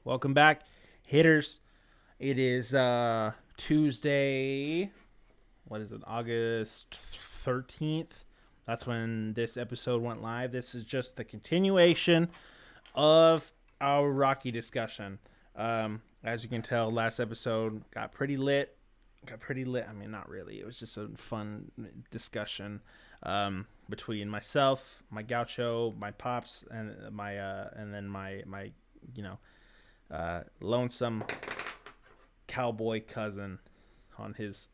Welcome back, hitters. It is Tuesday. What is it? August 13th. That's when this episode went live. This is just the continuation of our Rocky discussion. As you can tell, last episode got pretty lit. I mean, not really. It was just a fun discussion between myself, my Gaucho, my pops, and my you know lonesome cowboy cousin on his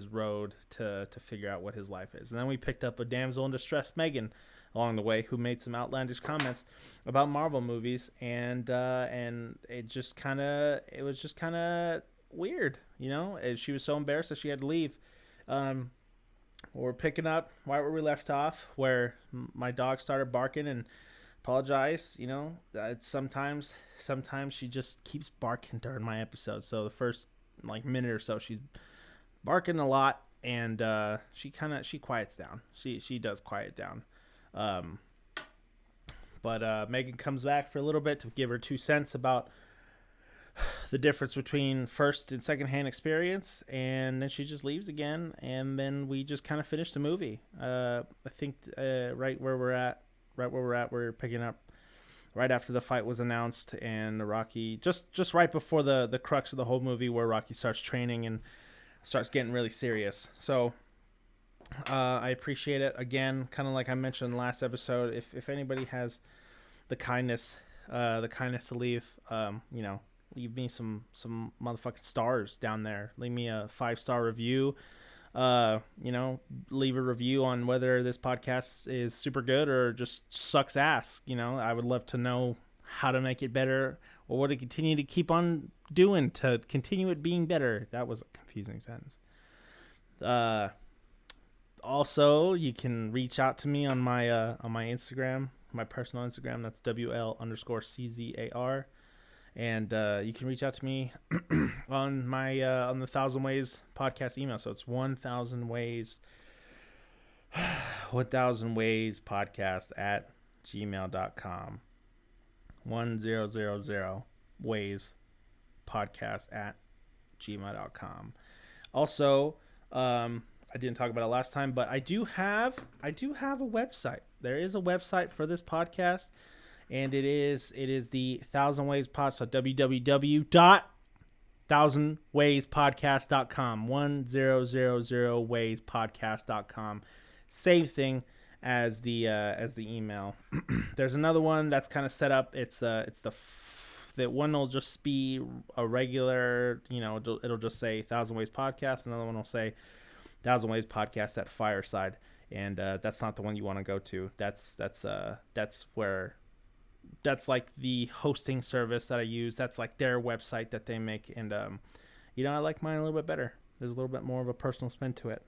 road to figure out what his life is. And then we picked up a damsel in distress, Megan, along the way, who made some outlandish comments about Marvel movies, and it was just kind of weird, And she was so embarrassed that she had to leave. We're picking up right where we left off, where my dog started barking and apologize. Sometimes she just keeps barking during my episodes. So the first minute or so, she's barking a lot, and she quiets down. She does quiet down. But Megan comes back for a little bit to give her 2 cents about the difference between first and second hand experience, and then she just leaves again, and then we just kind of finish the movie. I think right where we're at, we're picking up right after the fight was announced, and Rocky just right before the crux of the whole movie, where Rocky starts training and starts getting really serious. So I appreciate it. Again, kind of like I mentioned in the last episode, if anybody has the kindness to leave, leave me some motherfucking stars down there. Leave me a 5-star review. Leave a review on whether this podcast is super good or just sucks ass. I would love to know how to make it better, or what to continue to keep on doing to continue it being better. That was a confusing sentence. Also, you can reach out to me on my Instagram, my personal Instagram. That's WL_CZAR. And you can reach out to me on my on the 1,000 Ways podcast email. So it's 1,000 Ways 1,000 Ways podcast at gmail.com. 1000 Ways podcast at gmail.com. Also, I didn't talk about it last time, but I do have a website. There is a website for this podcast. And it is the 1,000 Ways Pod. So www.1000wayspodcast.com. 1000wayspodcast.com. Same thing as the email. There's another one that's kind of set up. It's the one will just be a regular. It'll just say 1,000 Ways Podcast. Another one will say 1,000 Ways Podcast at Fireside. And that's not the one you want to go to. That's where. That's like the hosting service that I use. That's like their website that they make. And, I like mine a little bit better. There's a little bit more of a personal spin to it.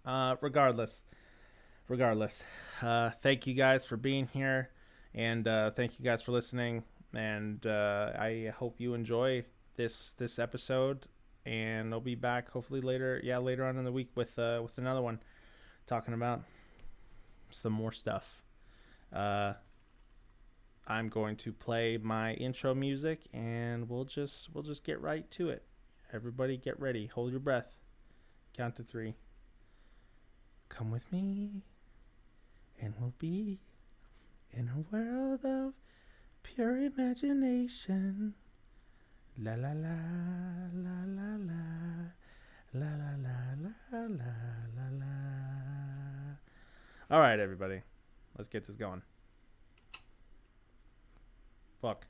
Regardless, thank you guys for being here. And thank you guys for listening. And I hope you enjoy this episode. And I'll be back hopefully later on in the week with another one, talking about some more stuff. I'm going to play my intro music, and we'll just get right to it. Everybody get ready. Hold your breath. Count to 3. Come with me, and we'll be in a world of pure imagination. La la la la la la la la la la la la. All right, everybody. Let's get this going. Fuck.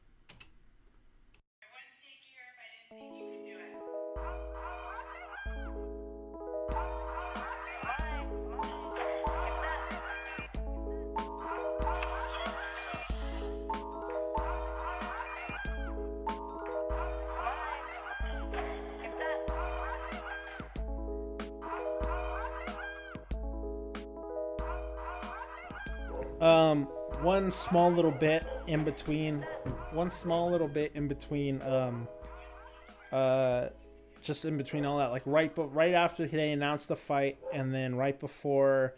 I wouldn't take you here if I didn't think you could do it. One small little bit in between, just in between all that, like right after they announced the fight, and then right before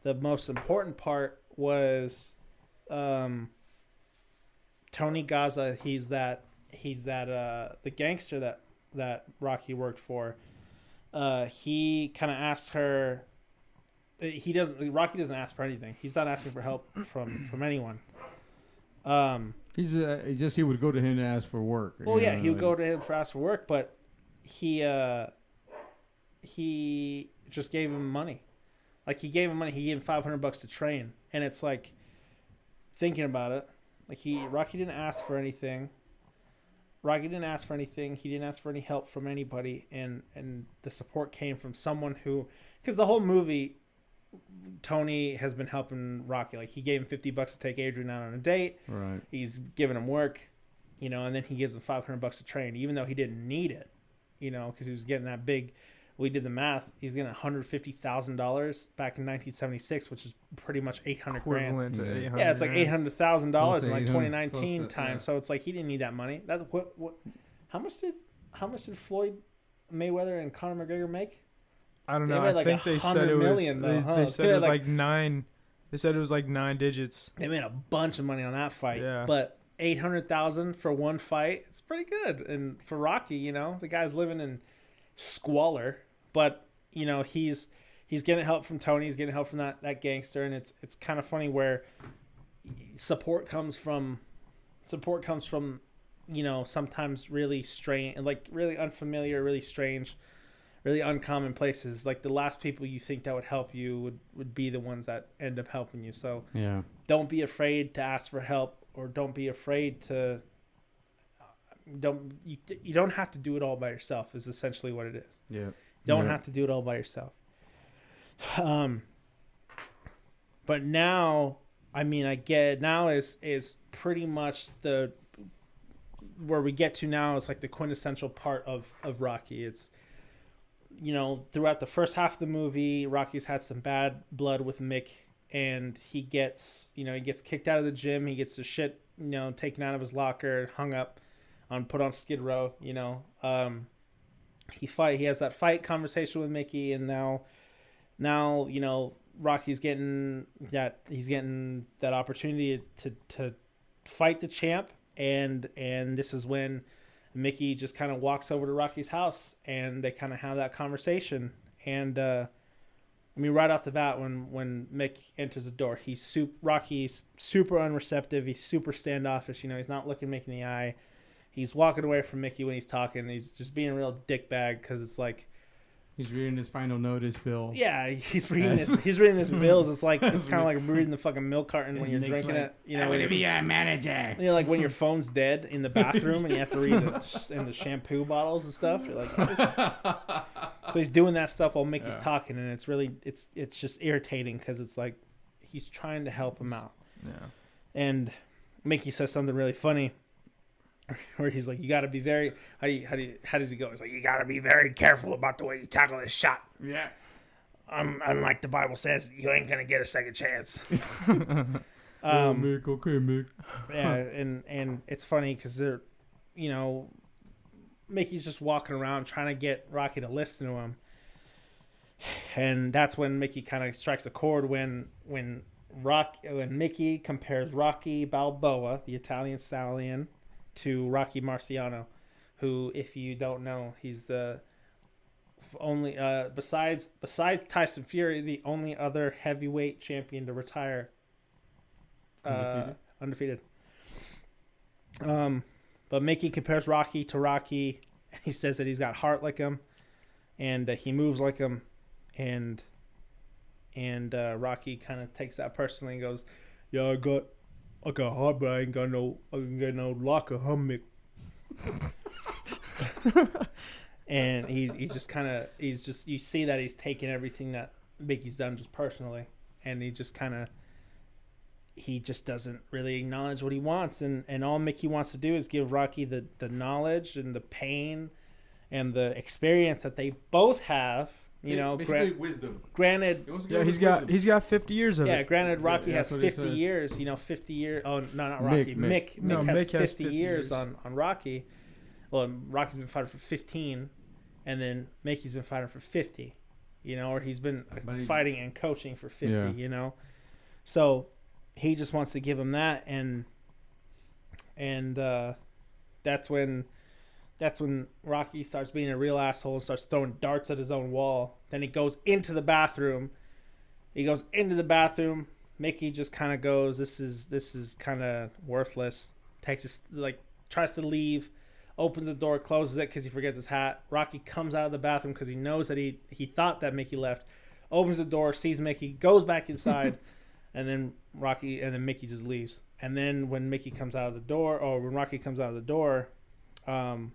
the most important part was Tony Gaza. He's that he's that the gangster that Rocky worked for. He kind of asks her. Rocky doesn't ask for anything. He's not asking for help from anyone. He would go to him to ask for work. Well, yeah, he would go to him for ask for work, but he just gave him money. Like he gave him money. He gave him $500 to train, and it's like thinking about it. Like Rocky didn't ask for anything. He didn't ask for any help from anybody, and the support came from someone who, because the whole movie, Tony has been helping Rocky. Like he gave him $50 to take Adrian out on a date. Right. He's giving him work, and then he gives him $500 to train, even though he didn't need it, because he was getting that big. We did the math. He was getting $150,000 back in 1976, which is pretty much $800,000. Equivalent to $800,000. Yeah, it's like $800,000 in like 2019 the, time. yeah. So it's like he didn't need that money. That's what? How much did Floyd Mayweather and Conor McGregor make? I don't They know. made I like think they said it $100 was. million, though, huh? They said They it had was like- like 9. They said it was like 9 digits. They made a bunch of money on that fight. Yeah. But $800,000 for one fight, it's pretty good. And for Rocky, the guy's living in squalor, but he's getting help from Tony. He's getting help from that gangster, and it's kind of funny where support comes from sometimes really strange, like really unfamiliar, really strange, really uncommon places. Like the last people you think that would help you would be the ones that end up helping you. So Yeah. don't be afraid to ask for help, or don't be afraid to you don't have to do it all by yourself is essentially what it is. Yeah. Don't have to do it all by yourself. But now, I mean, I get now is pretty much where we get to now is like the quintessential part of Rocky. It's throughout the first half of the movie, Rocky's had some bad blood with Mick, and he gets kicked out of the gym. He gets the shit taken out of his locker, hung up, put on Skid Row. He has that fight conversation with Mickey, and now Rocky's getting that opportunity to fight the champ, and this is when Mickey just kind of walks over to Rocky's house, and they kind of have that conversation. And right off the bat, when Mick enters the door, Rocky's super unreceptive. He's super standoffish. He's not looking Mickey in the eye. He's walking away from Mickey when he's talking. He's just being a real dickbag because it's like he's reading his final notice bill. Yeah, he's reading his bills. It's kind of like reading the fucking milk carton when you're drinking it. I'm gonna be a manager. Like when your phone's dead in the bathroom and you have to read it in the shampoo bottles and stuff. You're like, so he's doing that stuff while Mickey's talking, and it's really it's just irritating because it's like he's trying to help him out. Yeah. And Mickey says something really funny, where he's like, "You got to be very." How does he go? He's like, "You got to be very careful about the way you tackle this shot." Yeah. Unlike the Bible says, you ain't gonna get a second chance. Mick, okay, Mick. Yeah, and it's funny because they're, Mickey's just walking around trying to get Rocky to listen to him, and that's when Mickey kind of strikes a chord when Mickey compares Rocky Balboa, the Italian Stallion, to Rocky Marciano, who, if you don't know, he's the only besides Tyson Fury, the only other heavyweight champion to retire undefeated. But Mickey compares Rocky to Rocky. He says that he's got heart like him, and he moves like him, and Rocky kind of takes that personally and goes, "Yeah, I got heart, but I ain't got no locker, huh, Mick?" And he just kind of you see that he's taking everything that Mickey's done just personally, and he just doesn't really acknowledge what he wants, and all Mickey wants to do is give Rocky the knowledge and the pain and the experience that they both have. Basically wisdom. Granted, Yeah, he's got 50 years of it. Granted, Rocky has that's what he 50 said. years. 50 years. Oh no, not Rocky. Mick. Mick has 50 years on Rocky. Well, Rocky's been fighting for 15, and then Mickey's been fighting for 50. Or he's been fighting and coaching for 50. Yeah. So he just wants to give him that, and that's when Rocky starts being a real asshole and starts throwing darts at his own wall. Then he goes into the bathroom. Mickey just kind of goes, this is kind of worthless. Tries to leave, opens the door, closes it because he forgets his hat. Rocky comes out of the bathroom because he knows that he thought that Mickey left. Opens the door, sees Mickey, goes back inside, and then Mickey just leaves. And then when Rocky comes out of the door, and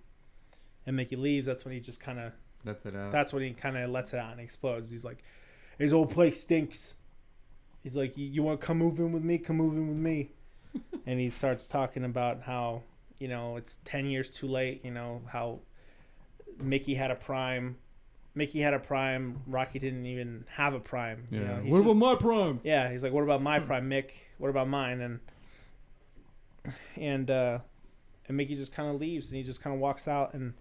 Mickey leaves, that's when he just kind of lets it out. That's when he kind of lets it out and explodes. He's like, his old place stinks. He's like, you want to come move in with me? Come move in with me. And he starts talking about how, it's 10 years too late. How Mickey had a prime. Rocky didn't even have a prime. Yeah. What about my prime? Yeah. He's like, what about my prime, Mick? What about mine? And Mickey just kind of leaves and he just kind of walks out and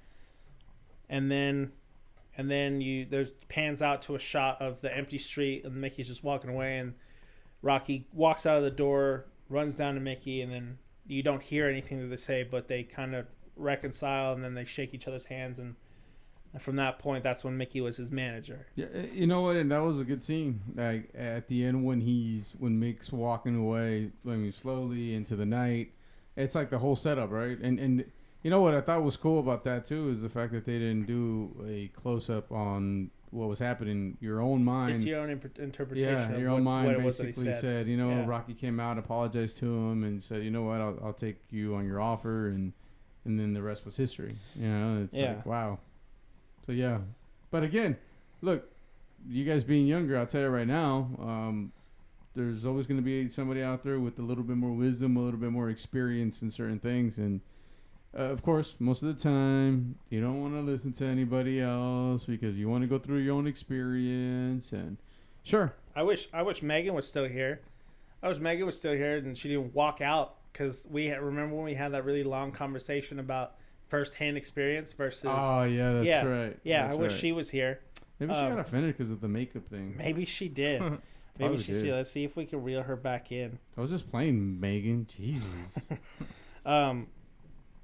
then there's pans out to a shot of the empty street and Mickey's just walking away and Rocky walks out of the door, runs down to Mickey, and then you don't hear anything that they say, but they kind of reconcile and then they shake each other's hands and from that point, that's when Mickey was his manager. Yeah, you know what? And that was a good scene. Like at the end when Mick's walking away, slowly into the night. It's like the whole setup, right? And you know what I thought was cool about that too is the fact that they didn't do a close up on what was happening. Your own mind. It's your own interpretation. Yeah, of your own mind what basically said. Rocky came out, apologized to him, and said, you know what, I'll take you on your offer, and then the rest was history. It's like wow. So yeah, but again, look, you guys being younger, I'll tell you right now, there's always going to be somebody out there with a little bit more wisdom, a little bit more experience in certain things, and of course, most of the time, you don't want to listen to anybody else because you want to go through your own experience. And sure, I wish Megan was still here. And she didn't walk out because remember when we had that really long conversation about first-hand experience versus. Oh yeah, that's right. Yeah, that's I wish she was here. Maybe she got offended because of the makeup thing. Maybe she did. Maybe she did. Let's see if we can reel her back in. I was just playing Megan. Jesus.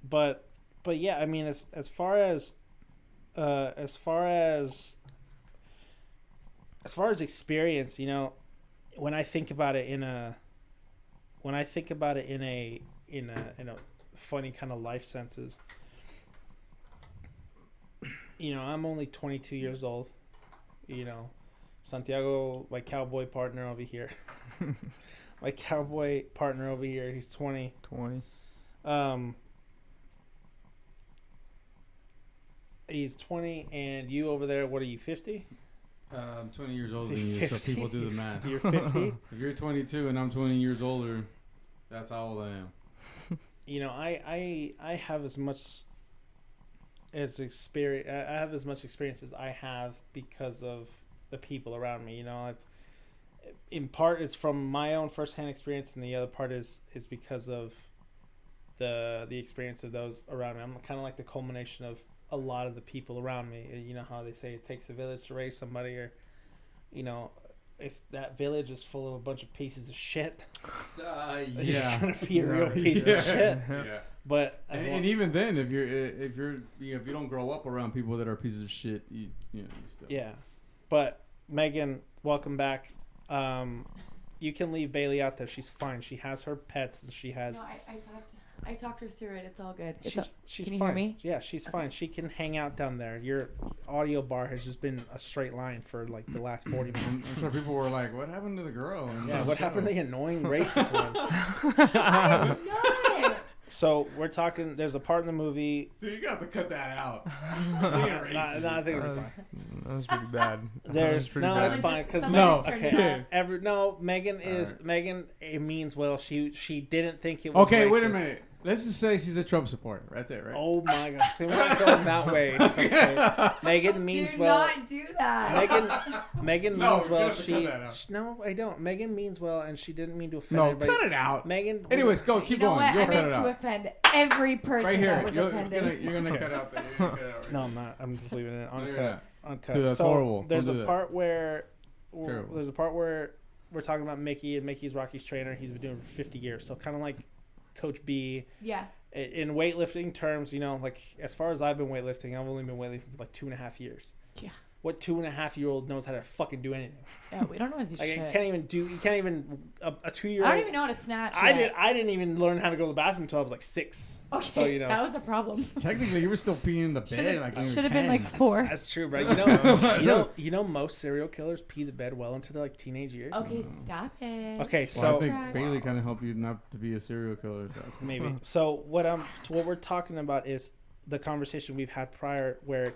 But yeah, I mean, as far as experience, when I think about it in a funny kind of life senses, I'm only 22 years old. Santiago, my cowboy partner over here. He's 20. 20. He's 20, and you over there, what are you, 50? I'm 20 years older than you, so people do the math. You're 50? If you're 22 and I'm 20 years older, that's how old I am. I have as much experience. I have as much experience as I have because of the people around me. In part, it's from my own firsthand experience, and the other part is because of the experience of those around me. I'm kind of like the culmination of a lot of the people around me. You know how they say it takes a village to raise somebody, or if that village is full of a bunch of pieces of shit, you're gonna be a real piece of shit. Yeah. But and even then, if you don't grow up around people that are pieces of shit, you still. Yeah. But Megan, welcome back. You can leave Bailey out there. She's fine. She has her pets, and she has. No, I talked her through it. It's all good. She's can you fine. hear me? Yeah, she's fine. She can hang out down there. Your audio bar has just been a straight line for like the last 40 minutes. I'm sure people were like, "What happened to the girl?" Yeah, what happened to the annoying racist one? I'm not. So we're talking. There's a part in the movie. Dude, you're gonna have to cut that out. No, I think it'll be fine. That was pretty bad. There's pretty no, bad. it's fine because Megan is right. Megan. It means well. She didn't think it was. Okay, racist. wait a minute. Let's just say she's a Trump supporter. That's it, right? Oh my gosh, we're not going that way. Okay. Megan means Do well. not do that. Megan No, means you're well. gonna have to cut that out. No, I don't. Megan means well, and she didn't mean to offend No, anybody. cut it out. Megan. Anyways, go. Keep you know going. what? You'll I cut meant it to out. offend every person Right here. that was You're offended. gonna cut out that. You're gonna cut it out right No, here. I'm not. I'm just leaving it No, you're uncut. Uncut. Dude, that's so horrible. There's Don't a do part where. terrible. There's a part where we're talking about Mickey, and Mickey's Rocky's trainer. He's been doing it for 50 years. So kind of like Coach B. Yeah. in weightlifting terms, you know, like as far as I've been weightlifting, I've only been weightlifting for like 2.5 years. Yeah. What 2.5-year-old knows how to fucking do anything? Yeah, we don't know how to do Like, shit. you can't even a 2-year-old. I don't even know how to snatch. I didn't even learn how to go to the bathroom until I was like 6. Okay, so, you know, that was a problem. Technically, you were still peeing in the bed. Like Should have been like 4. That's true, right? You know, most serial killers pee the bed well into their like teenage years. Okay, stop it. Okay, Well, so I think Bailey kind of helped you not to be a serial killer. So that's maybe. So what we're talking about is the conversation we've had prior, where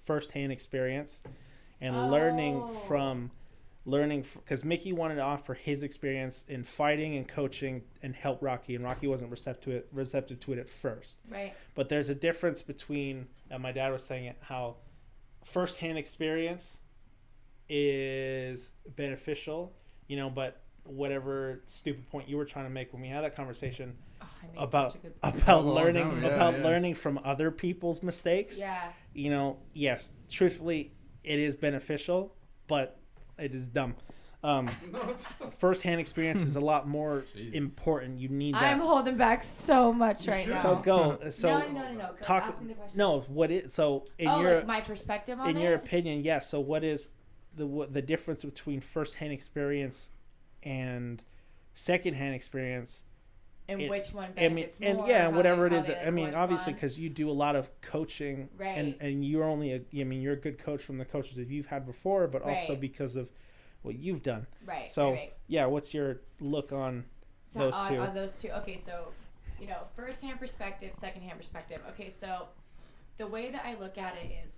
firsthand experience and learning because Mickey wanted to offer his experience in fighting and coaching and help Rocky, and Rocky wasn't receptive to it at first. Right. But there's a difference between, and my dad was saying it, how firsthand experience is beneficial, you know, but whatever stupid point you were trying to make when we had that conversation about learning from other people's mistakes. Yeah. You know, yes, truthfully, it is beneficial, but it is dumb. First-hand experience is a lot more important. You need that. I'm holding back so much right now. So go. So no. Go, talk. ask me the question. No, what is so in like my perspective on it? In your opinion, yes. So what is the difference between first-hand experience and second-hand experience? And which one benefits more? And whatever it is. I mean, obviously, because you do a lot of coaching, right? And you're only you're a good coach from the coaches that you've had before, but also because of what you've done. Right. So yeah, what's your look on those two? On those two, okay. So, you know, first-hand perspective, second-hand perspective. Okay, so the way that I look at it is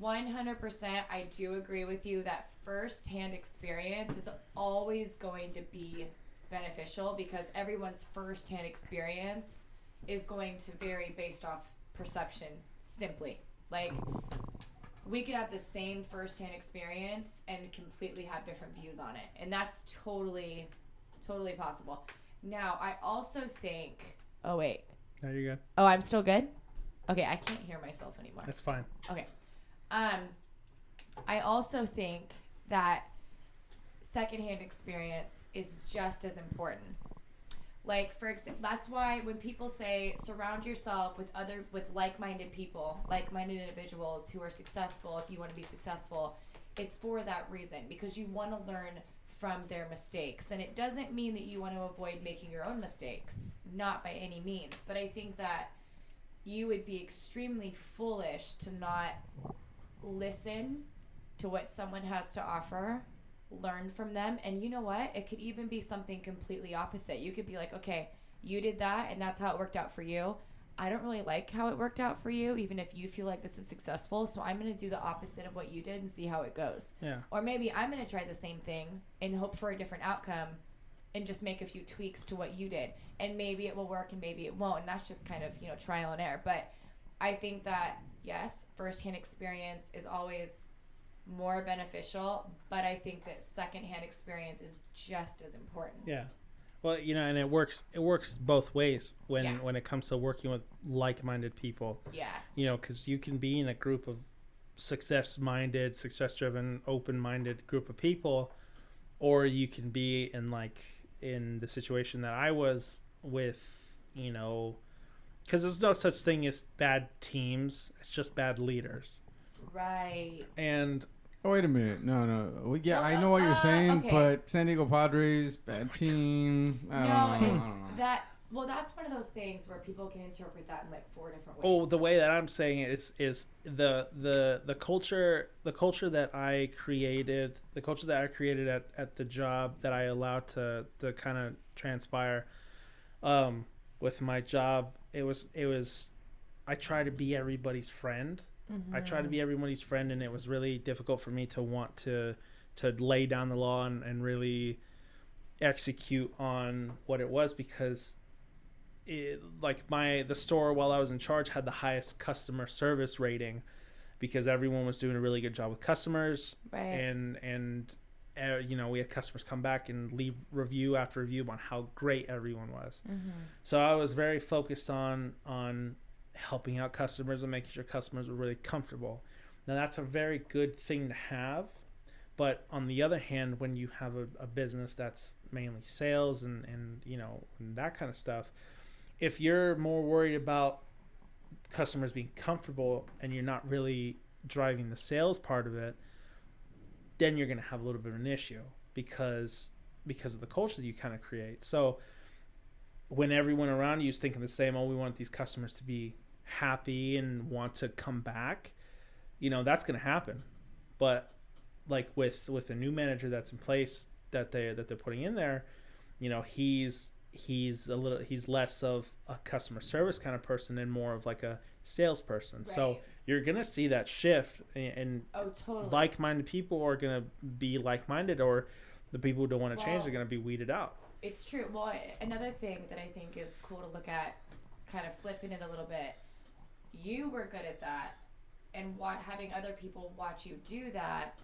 100%. I do agree with you that first-hand experience is always going to be beneficial because everyone's first-hand experience is going to vary based off perception. Simply, like, we could have the same first-hand experience and completely have different views on it, and that's totally possible. Now, I also think. Oh wait. No, you're good. Oh, I'm still good. Okay, I can't hear myself anymore. That's fine. Okay. I also think that secondhand experience is just as important. Like, for example, that's why when people say surround yourself with like-minded people, like-minded individuals who are successful, if you want to be successful, it's for that reason, because you want to learn from their mistakes. And it doesn't mean that you want to avoid making your own mistakes, not by any means. But I think that you would be extremely foolish to not listen to what someone has to offer, learn from them, and you know what? It could even be something completely opposite. You could be like, okay, you did that, and that's how it worked out for you. I don't really like how it worked out for you, even if you feel like this is successful, so I'm going to do the opposite of what you did and see how it goes. Yeah. Or maybe I'm going to try the same thing and hope for a different outcome and just make a few tweaks to what you did. And maybe it will work and maybe it won't, and that's just kind of, you know, trial and error. But I think that, yes, firsthand experience is always more beneficial, but I think that secondhand experience is just as important. Yeah. Well, you know, and it works both ways when it comes to working with like-minded people. Yeah. You know, because you can be in a group of success-minded, success-driven, open-minded group of people, or you can be in the situation that I was with, you know, because there's no such thing as bad teams. It's just bad leaders. Right. And wait a minute. No. Well, I know what you're saying, okay. But San Diego Padres, bad team. I don't know. That. Well, that's one of those things where people can interpret that in like 4 different ways. Oh, the way that I'm saying it is the culture that I created, at the job that I allowed to kind of transpire with my job. It was I try to be everybody's friend. Mm-hmm. I try to be everybody's friend, and it was really difficult for me to want to lay down the law and really execute on what it was, because the store while I was in charge had the highest customer service rating because everyone was doing a really good job with customers. Right. And you know, we had customers come back and leave review after review on how great everyone was. Mm-hmm. So I was very focused on helping out customers and making sure customers were really comfortable. Now that's a very good thing to have, but on the other hand, when you have a business that's mainly sales and you know, and that kind of stuff, if you're more worried about customers being comfortable and you're not really driving the sales part of it, then you're going to have a little bit of an issue because of the culture that you kind of create. So when everyone around you is thinking the same, oh, we want these customers to be happy and want to come back, that's going to happen. But like with a new manager that's in place that they're putting in there, he's less of a customer service kind of person and more of like a salesperson. Right. So you're gonna see that shift, and totally. Like-minded people are gonna be like-minded, or the people who don't want to change are gonna be weeded out. It's true. Well, another thing that I think is cool to look at, kind of flipping it a little bit. You were good at that, and having other people watch you do that.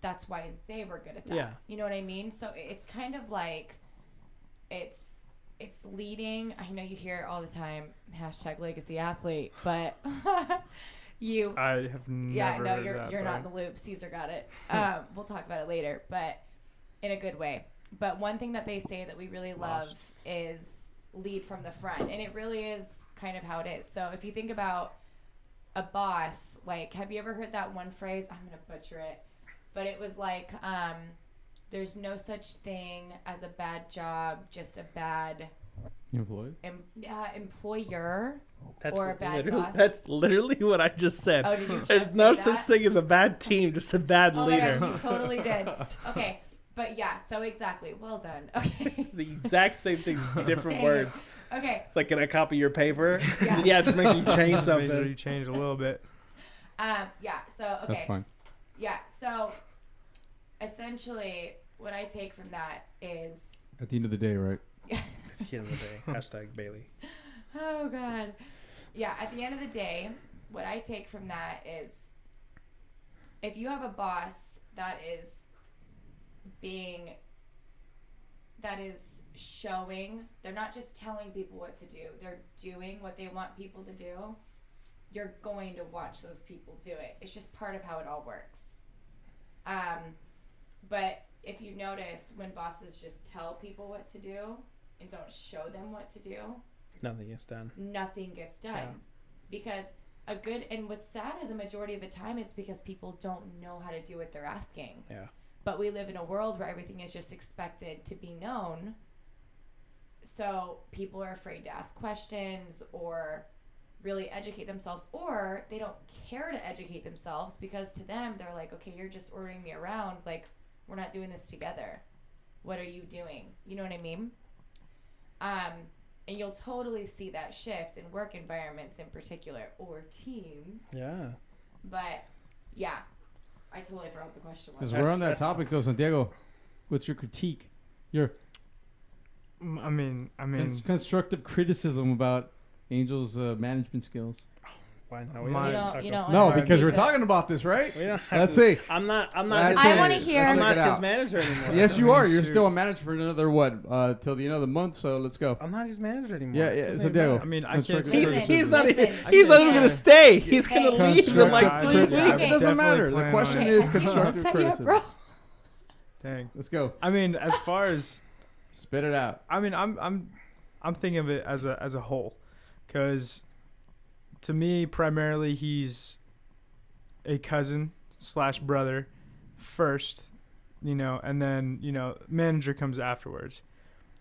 That's why they were good at that. Yeah. You know what I mean? So it's kind of like it's leading. I know you hear it all the time, #legacy athlete, but I have never heard that, you're not in the loop. Caesar got it. We'll talk about it later, but in a good way. But one thing that they say that we really love is lead from the front, and it really is kind of how it is. So if you think about a boss, like, have you ever heard that one phrase? I'm gonna butcher it. But it was like, there's no such thing as a bad job, just a bad employer or a bad boss. That's literally what I just said. Oh, did you just There's no say such that? thing as a bad team, just a bad leader. Oh, you totally did. Okay, but yeah, so exactly. Well done. Okay. It's the exact same thing, just different Dang words. it. Okay. It's like, can I copy your paper? Yeah. Just make sure you change something. Make sure you change a little bit. Yeah, so, okay. That's fine. Yeah, so essentially what I take from that is... At the end of the day, right? At the end of the day. #Bailey. Oh, God. Yeah, at the end of the day, what I take from that is if you have a boss that is showing, they're not just telling people what to do, they're doing what they want people to do, you're going to watch those people do it. It's just part of how it all works. But if you notice, when bosses just tell people what to do and don't show them what to do, nothing gets done. Yeah. Because and what's sad is a majority of the time it's because people don't know how to do what they're asking. Yeah. But we live in a world where everything is just expected to be known. So people are afraid to ask questions or really educate themselves, or they don't care to educate themselves because to them they're like, okay, you're just ordering me around, like, we're not doing this together. What are you doing? You know what I mean? And you'll totally see that shift in work environments in particular, or teams. Yeah. But yeah, I totally forgot what the question was. Because we're on that topic though, Santiago. What's your critique? Your constructive criticism about Angel's management skills. Why not? No, because we're talking about this, right? Let's see. I'm not. I want to hear. I'm not his manager anymore. Yes, you are. You're still a manager for another till the end of the month. So let's go. I'm not his manager anymore. Yeah. Santiago. I mean, I can't say he's not even gonna stay. He's gonna leave in like 3 weeks. Okay. It doesn't matter. The question is constructive criticism. Dang. Let's go. I mean, as far as spit it out. I mean, I'm thinking of it as a whole, because to me, primarily, he's a cousin / brother first, and then, manager comes afterwards.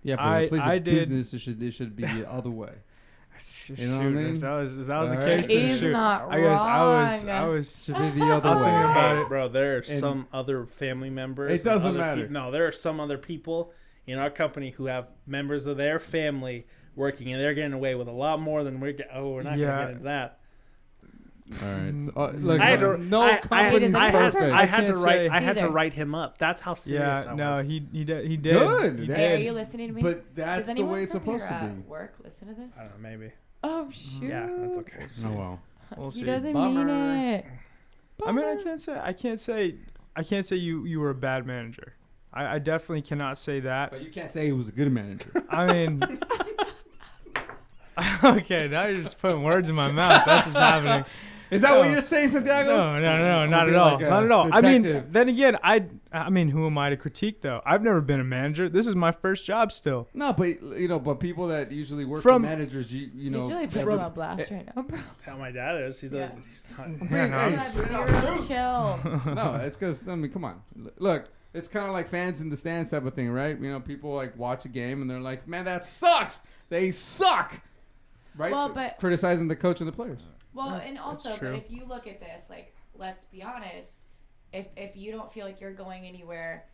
Yeah, but it plays business. It should be the other way. You know what I mean? If that was the case, he's then not I guess wrong. I was should be the other I was way. thinking about it. Bro, there are some other family members. It doesn't matter. No, there are some other people in our company who have members of their family working, and they're getting away with a lot more than we're getting. Oh, we're not going to get into that. All right. So, look, I had to, no company's perfect. I had to write him up. That's how serious I was. No, he did. He Good. did. Hey, are you listening to me? But that's the way it's supposed to be. Work, listen to this. I don't know, maybe. Oh shoot. Yeah, that's okay. Oh well. We'll see. He doesn't Bummer. mean it. I mean, I can't say you were a bad manager. I definitely cannot say that. But you can't say he was a good manager. I mean, okay, now you're just putting words in my mouth. That's what's happening. Is that what you're saying, Santiago? No, not be at all. like a Not at all. I mean, detective. then again, I mean, who am I to critique though? I've never been a manager. This is my first job still. No, but but people that usually work for managers, you know, He's really putting him on blast right now, bro. That's how my dad is. He's Yeah. he's not. Yeah, no, You have zero chill. No, it's because come on, look. It's kind of like fans in the stands type of thing, right? You know, people like watch a game and they're like, "Man, that sucks. They suck." Right? Well, but criticizing the coach and the players. well, and also, but true. if you look at this, like, let's be honest, if you don't feel like you're going anywhere,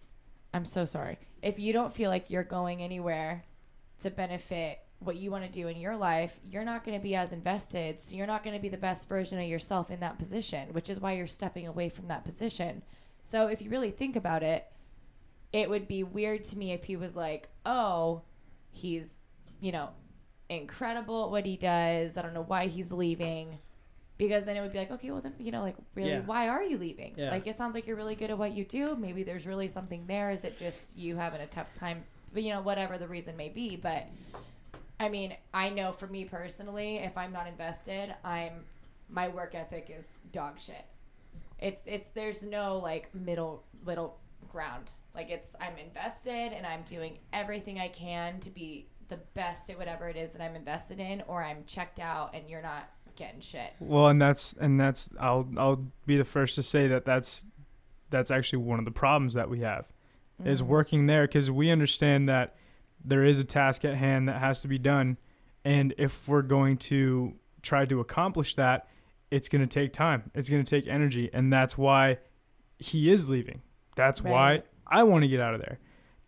I'm so sorry. If you don't feel like you're going anywhere to benefit what you want to do in your life, you're not going to be as invested. So you're not going to be the best version of yourself in that position, which is why you're stepping away from that position. So if you really think about it, it would be weird to me if he was like, oh, he's, incredible at what he does. I don't know why he's leaving. Because then it would be like, okay, well then, like, really, Yeah. why are you leaving? Yeah. Like, it sounds like you're really good at what you do. Maybe there's really something there. Is it just you having a tough time? But, whatever the reason may be. But, I mean, I know for me personally, if I'm not invested, my work ethic is dog shit. It's there's no like middle ground. Like I'm invested and I'm doing everything I can to be the best at whatever it is that I'm invested in, or I'm checked out and you're not getting shit. Well, and that's I'll be the first to say that's actually one of the problems that we have is working there, because we understand that there is a task at hand that has to be done, and if we're going to try to accomplish that, it's going to take time. It's going to take energy, and that's why he is leaving. That's why I want to get out of there,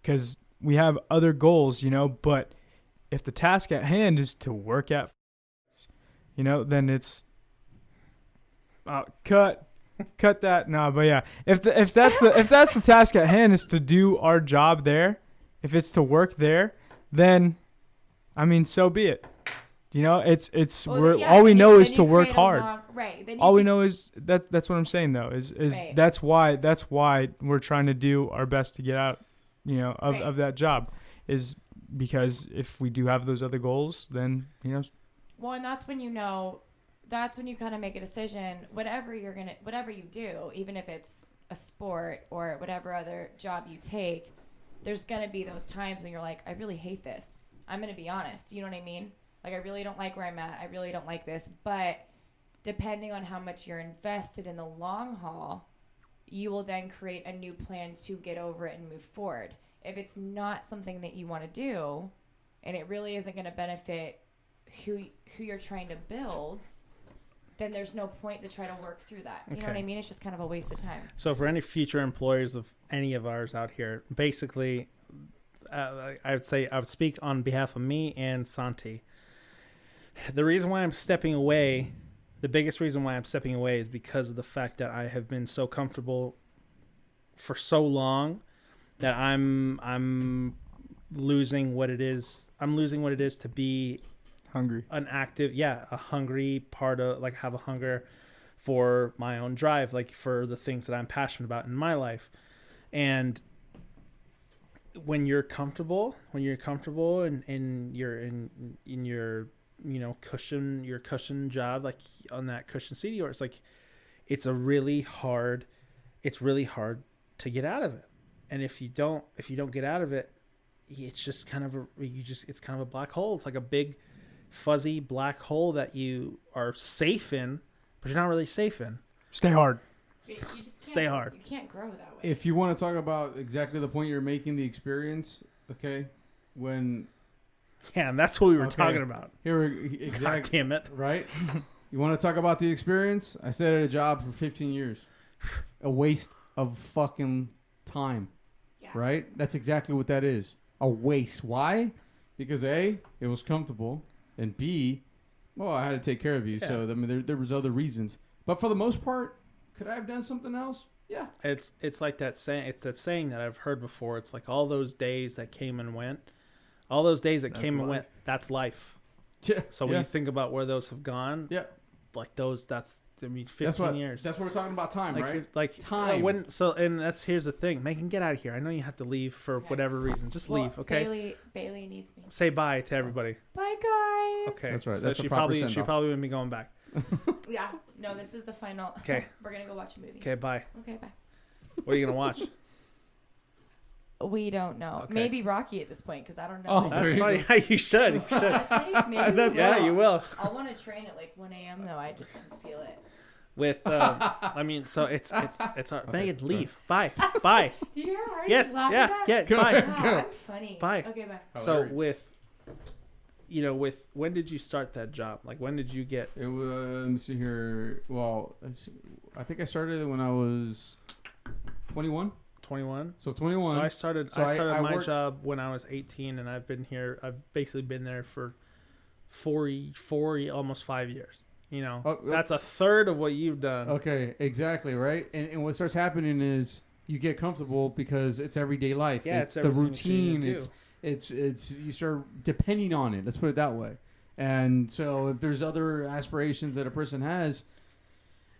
because we have other goals, but if the task at hand is to work at, then it's cut that. No, but yeah, if that's the task at hand is to do our job there, if it's to work there, then I mean, so be it. All we know is to work hard. All we know is that's what I'm saying though is Right. that's why we're trying to do our best to get out, of that job, is because if we do have those other goals, then Well, and that's when you kind of make a decision. Whatever you do, even if it's a sport or whatever other job you take, there's gonna be those times when you're like, I really hate this. I'm gonna be honest. You know what I mean? Like, I really don't like where I'm at. I really don't like this. But depending on how much you're invested in the long haul, you will then create a new plan to get over it and move forward. If it's not something that you want to do, and it really isn't going to benefit who you're trying to build, then there's no point to try to work through that. You know what I mean? It's just kind of a waste of time. So for any future employers of any of ours out here, basically, I would speak on behalf of me and Santi. The reason why I'm stepping away, the biggest reason why I'm stepping away is because of the fact that I have been so comfortable for so long that I'm losing what it is. I'm losing what it is to be hungry, an active, a hungry part of, like, have a hunger for my own drive, like for the things that I'm passionate about in my life. And when you're comfortable and you're in your your cushion job, like on that cushion seat, or it's really hard to get out of it. And if you don't get out of it, it's just kind of it's kind of a black hole. It's like a big fuzzy black hole that you are safe in, but you're not really safe in. Stay hard. You just Stay hard. You can't grow that way. If you want to talk about exactly the point you're making, the experience, okay, when Yeah, and that's what we were talking about. Here, God exactly. damn it. Right? You want to talk about the experience? I stayed at a job for 15 years. A waste of fucking time. Yeah. Right? That's exactly what that is. A waste. Why? Because A, it was comfortable, and B, well, I had to take care of you. Yeah. So I mean, there was other reasons. But for the most part, could I have done something else? Yeah. It's like that saying. It's that saying that I've heard before. It's like all those days that came and went. All those days that came and went. That's life. Yeah. So when you think about where those have gone, yeah, like those, 15 years. That's what we're talking about. Time, like, right? Like time. Here's the thing. Megan, get out of here. I know you have to leave for whatever reason. Just leave, okay? Bailey needs me. Say bye to everybody. Bye, guys. Okay. That's right. So That's she a proper probably send-off. wouldn't be going back. Yeah. No, this is the final. Okay. We're gonna go watch a movie. Okay, bye. Okay, bye. What are you gonna watch? We don't know. Okay. Maybe Rocky at this point, because I don't know. Oh, That's there funny. You should. You should. Honestly, maybe That's Yeah, you will. I'll want to train at like 1 a.m. though. I just can feel it. With I mean, so it's Megan, leave. Bye. Bye. Do you hear her? Yes. Laughing Yeah. back? Get Go bye. ahead. Wow, I'm funny. Bye. Okay, bye. So Hilarious. with when did you start that job? Like when did you get? It was, let me see here. Well, I think I started when I was 21. 21. So 21. So I started I my worked- job when I was 18, and I've basically been there for 4 almost 5 years. You know, Oh, that's a third of what you've done. Okay, exactly, right? And what starts happening is you get comfortable because it's everyday life. Yeah, it's it's the everything that you routine. do. It's you start depending on it. Let's put it that way. And so if there's other aspirations that a person has,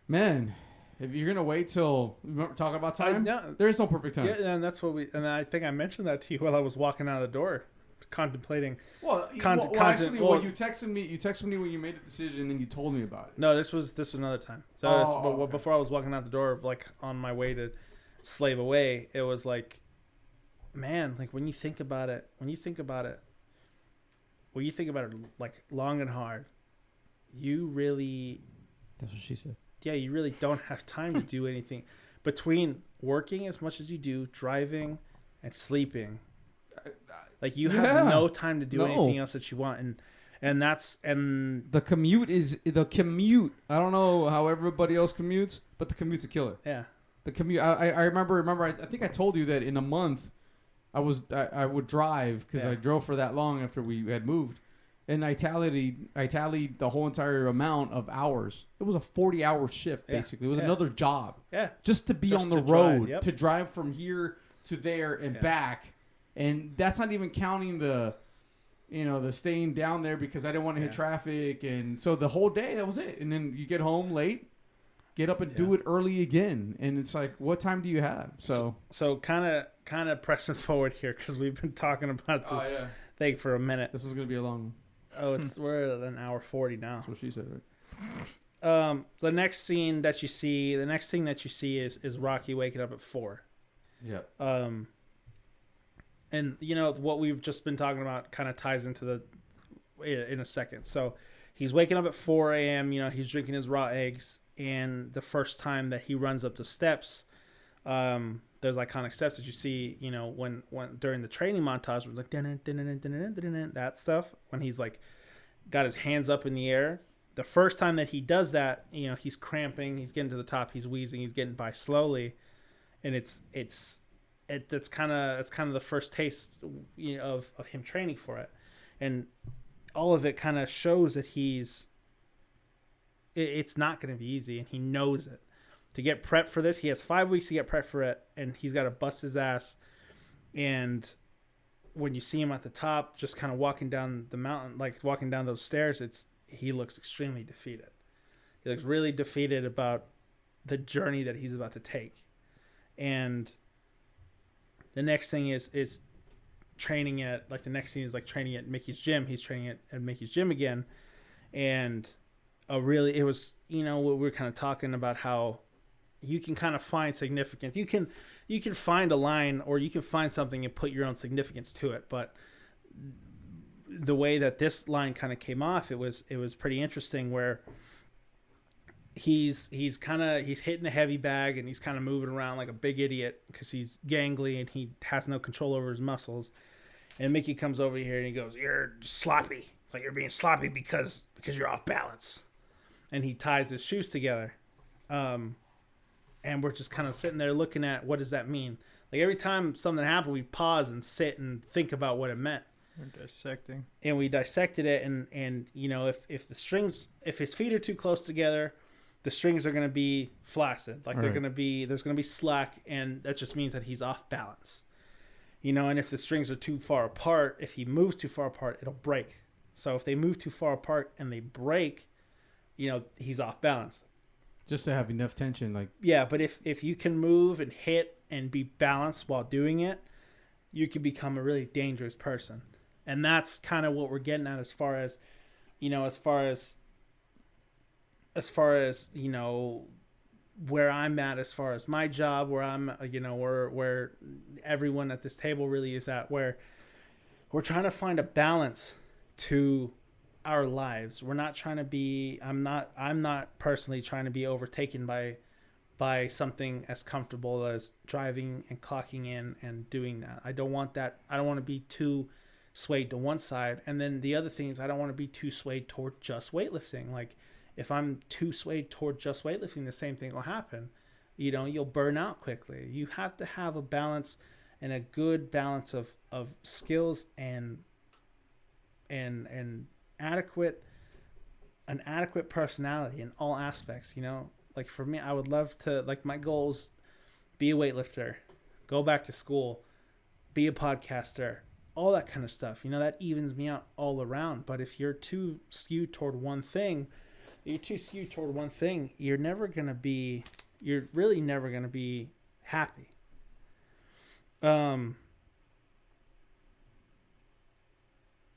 man, if you're gonna wait till talking about time, there is no perfect time. Yeah, and that's what and I think I mentioned that to you while I was walking out of the door, contemplating. Actually, well, you texted me when you made the decision and you told me about it. No, this was another time. So okay. before I was walking out the door, like on my way to slave away, it was like, man, like when you think about it like long and hard, you really, That's what she said. yeah, you really don't have time to do anything between working as much as you do, driving, and sleeping. Like you have no time to do anything else that you want, and The commute. I don't know how everybody else commutes, but the commute's a killer. yeah. The commute. I remember. I think I told you that in a month, I would drive because I drove for that long after we had moved, and I tallied the whole entire amount of hours. It was a 40-hour shift basically. It was another job. Yeah. Just to be Just on the to drive, road, to drive from here to there and back, and that's not even counting the staying down there because I didn't want to hit traffic, and so the whole day that was it. And then you get home late. Get up and do it early again, and it's like, what time do you have? So kind of pressing forward here because we've been talking about this thing for a minute. This was gonna be a long one. Oh, we're at an hour 40 now. That's what she said, right? The next thing that you see is Rocky waking up at 4. Yeah. And what we've just been talking about kind of ties into in a second. So he's waking up at 4 a.m. He's drinking his raw eggs. And the first time that he runs up the steps, there's iconic steps that you see, when during the training montage, with like that stuff, when he's like got his hands up in the air. The first time that he does that, he's cramping, he's getting to the top, he's wheezing, he's getting by slowly, and that's kind of the first taste, of him training for it, and all of it kind of shows that it's not going to be easy, and he knows it. To get prepped for this, he has 5 weeks to get prepped for it, and he's got to bust his ass. And when you see him at the top, just kind of walking down the mountain, like walking down those stairs, he looks extremely defeated. He looks really defeated about the journey that he's about to take. And the next thing is training at training at Mickey's gym. He's training at Mickey's gym again, and it was, what we were kind of talking about, how you can kind of find significance. You can find a line, or you can find something and put your own significance to it. But the way that this line kind of came off, it was pretty interesting, where he's hitting a heavy bag, and he's kind of moving around like a big idiot because he's gangly and he has no control over his muscles. And Mickey comes over here and he goes, "You're sloppy. It's like you're being sloppy because you're off balance." And he ties his shoes together. And we're just kind of sitting there looking at, what does that mean? Like every time something happened, we pause and sit and think about what it meant. We're dissecting. And we dissected it, and if his feet are too close together, the strings are going to be flaccid. Like there's going to be slack, and that just means that he's off balance. And if the strings are too far apart, if he moves too far apart, it'll break. So if they move too far apart and they break, he's off balance. Just to have enough tension, like. Yeah, but if you can move and hit and be balanced while doing it, you can become a really dangerous person. And that's kind of what we're getting at as far as as far as, where I'm at as far as my job, where I'm, where everyone at this table really is at, where we're trying to find a balance to our lives. We're not trying to be, I'm not personally trying to be overtaken by something as comfortable as driving and clocking in and doing that. I don't want that. I don't want to be too swayed to one side. And then the other thing is I don't want to be too swayed toward just weightlifting. Like if I'm too swayed toward just weightlifting, the same thing will happen. You'll burn out quickly. You have to have a balance and a good balance of skills and adequate personality in all aspects. Like for me, I would love to, like my goals, be a weightlifter, go back to school, be a podcaster, all that kind of stuff. That evens me out all around. But if you're too skewed toward one thing, you're really never going to be happy. No,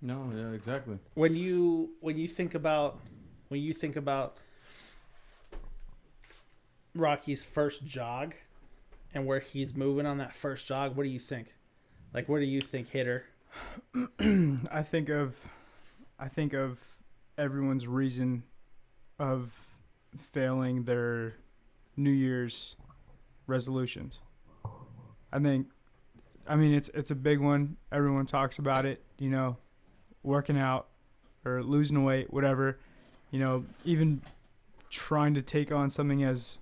yeah, exactly. When you think about Rocky's first jog and where he's moving on that first jog, what do you think? Like, what do you think, hitter? I think of everyone's reason of failing their New Year's resolutions. It's a big one. Everyone talks about it, working out or losing weight, whatever, even trying to take on something as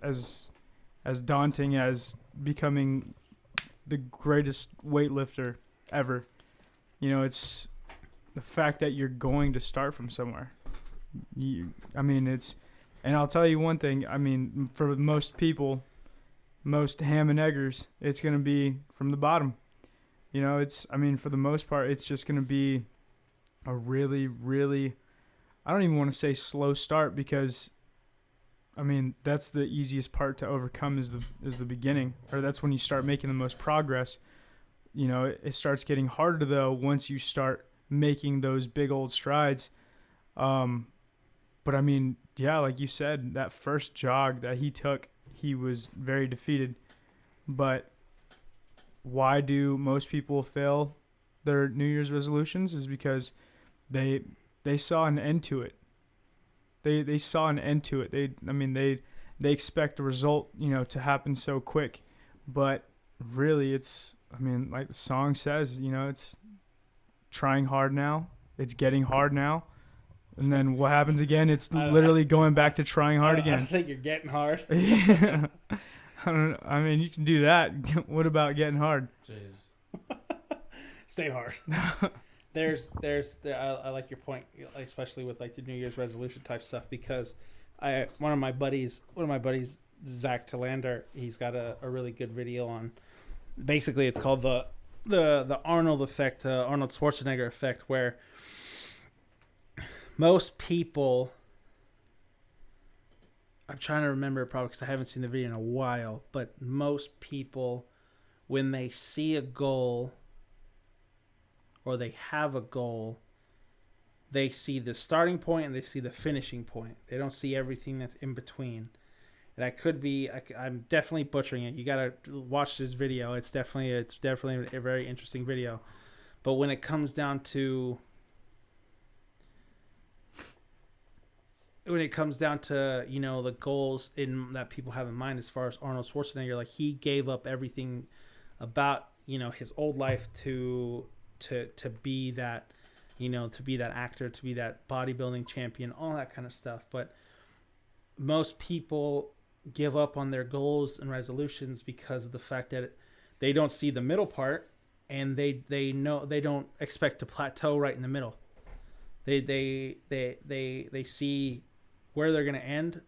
daunting as becoming the greatest weightlifter ever. It's the fact that you're going to start from somewhere. And I'll tell you one thing. For most people, most ham and eggers, it's going to be from the bottom. For the most part, it's just going to be a really, really, I don't even want to say slow start because, that's the easiest part to overcome is the beginning, or that's when you start making the most progress. It starts getting harder though once you start making those big old strides. But like you said, that first jog that he took, he was very defeated. But why do most people fail their New Year's resolutions? Is because they saw an end to it. They saw an end to it. They expect the result, to happen so quick. But really it's, like the song says, it's trying hard now. It's getting hard now. And then what happens again? It's literally going back to trying hard again. I think you're getting hard. Yeah. You can do that. What about getting hard? Jeez. Stay hard. I like your point, especially with like the New Year's resolution type stuff, because one of my buddies, Zach Talander, he's got a really good video on. Basically, it's called the Arnold effect, Arnold Schwarzenegger effect, where most people, I'm trying to remember it probably because I haven't seen the video in a while, but most people, when they see a goal or they have a goal, they see the starting point and they see the finishing point. They don't see everything that's in between. And I'm definitely butchering it. You gotta watch this video. It's definitely a very interesting video. But when it comes down to the goals that people have in mind, as far as Arnold Schwarzenegger, like he gave up everything about his old life to be that actor, to be that bodybuilding champion, all that kind of stuff. But most people give up on their goals and resolutions because of the fact that they don't see the middle part, and they don't expect to plateau right in the middle. They see where they're going to end,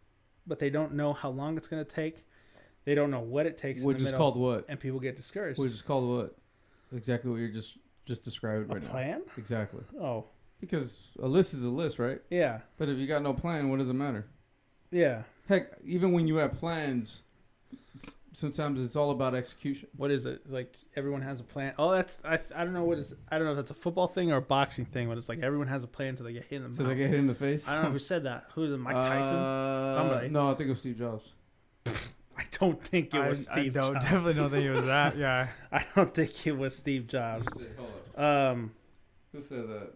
but they don't know how long it's going to take. They don't know what it takes. Which in the is middle, called what? And people get discouraged. Which is called what? Exactly what you're just described right now. A plan? Exactly. Oh. Because a list is a list, right? Yeah. But if you got no plan, what does it matter? Yeah. Heck, even when you have plans, sometimes it's all about execution. What is it? Like everyone has a plan. Oh, that's I don't know what is. I don't know if that's a football thing or a boxing thing. But it's like everyone has a plan until they get hit in the mouth. So they get hit in the face. I don't know who said that. Who is it? Mike Tyson? Somebody. No, I think it was Steve Jobs. I don't think it was I Steve Jobs. definitely don't think it was that. Yeah. I don't think it was Steve Jobs. Who said that?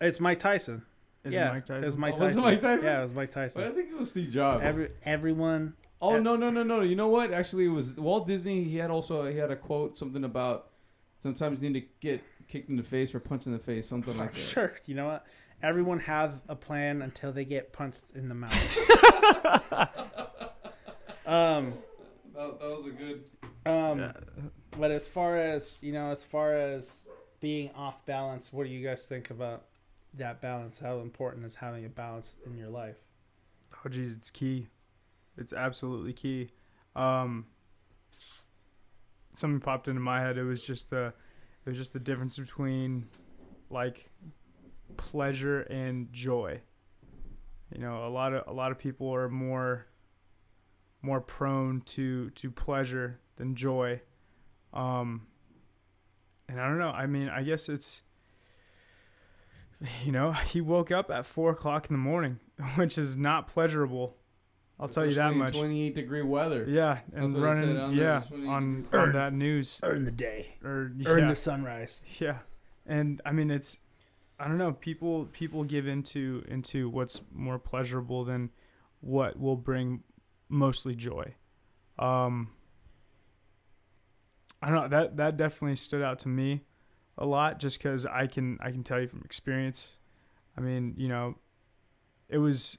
It's Mike Tyson. Is yeah, it Mike Tyson? It was Mike Oh, Tyson. was it Mike Tyson? Yeah, it was Mike Tyson. But I think it was Steve Jobs. Everyone. Oh no! You know what? Actually, it was Walt Disney. He had a quote, something about sometimes you need to get kicked in the face or punched in the face, something like that. Sure. You know what? Everyone have a plan until they get punched in the mouth. That was a good. But as far as being off balance, what do you guys think about that balance? How important is having a balance in your life? Oh, geez, it's key. It's absolutely key. Something popped into my head. It was just the difference between like pleasure and joy. You know, a lot of people are more prone to pleasure than joy. And I don't know. I mean, I guess it's, you know, he woke up at 4:00 in the morning, which is not pleasurable. I'll tell you that much. 28-degree weather. Yeah, and running on that news. Earn the day. Earn the sunrise. Yeah, and I mean it's, I don't know. People give into what's more pleasurable than what will bring mostly joy. I don't know. That definitely stood out to me a lot, just because I can tell you from experience. I mean, you know, it was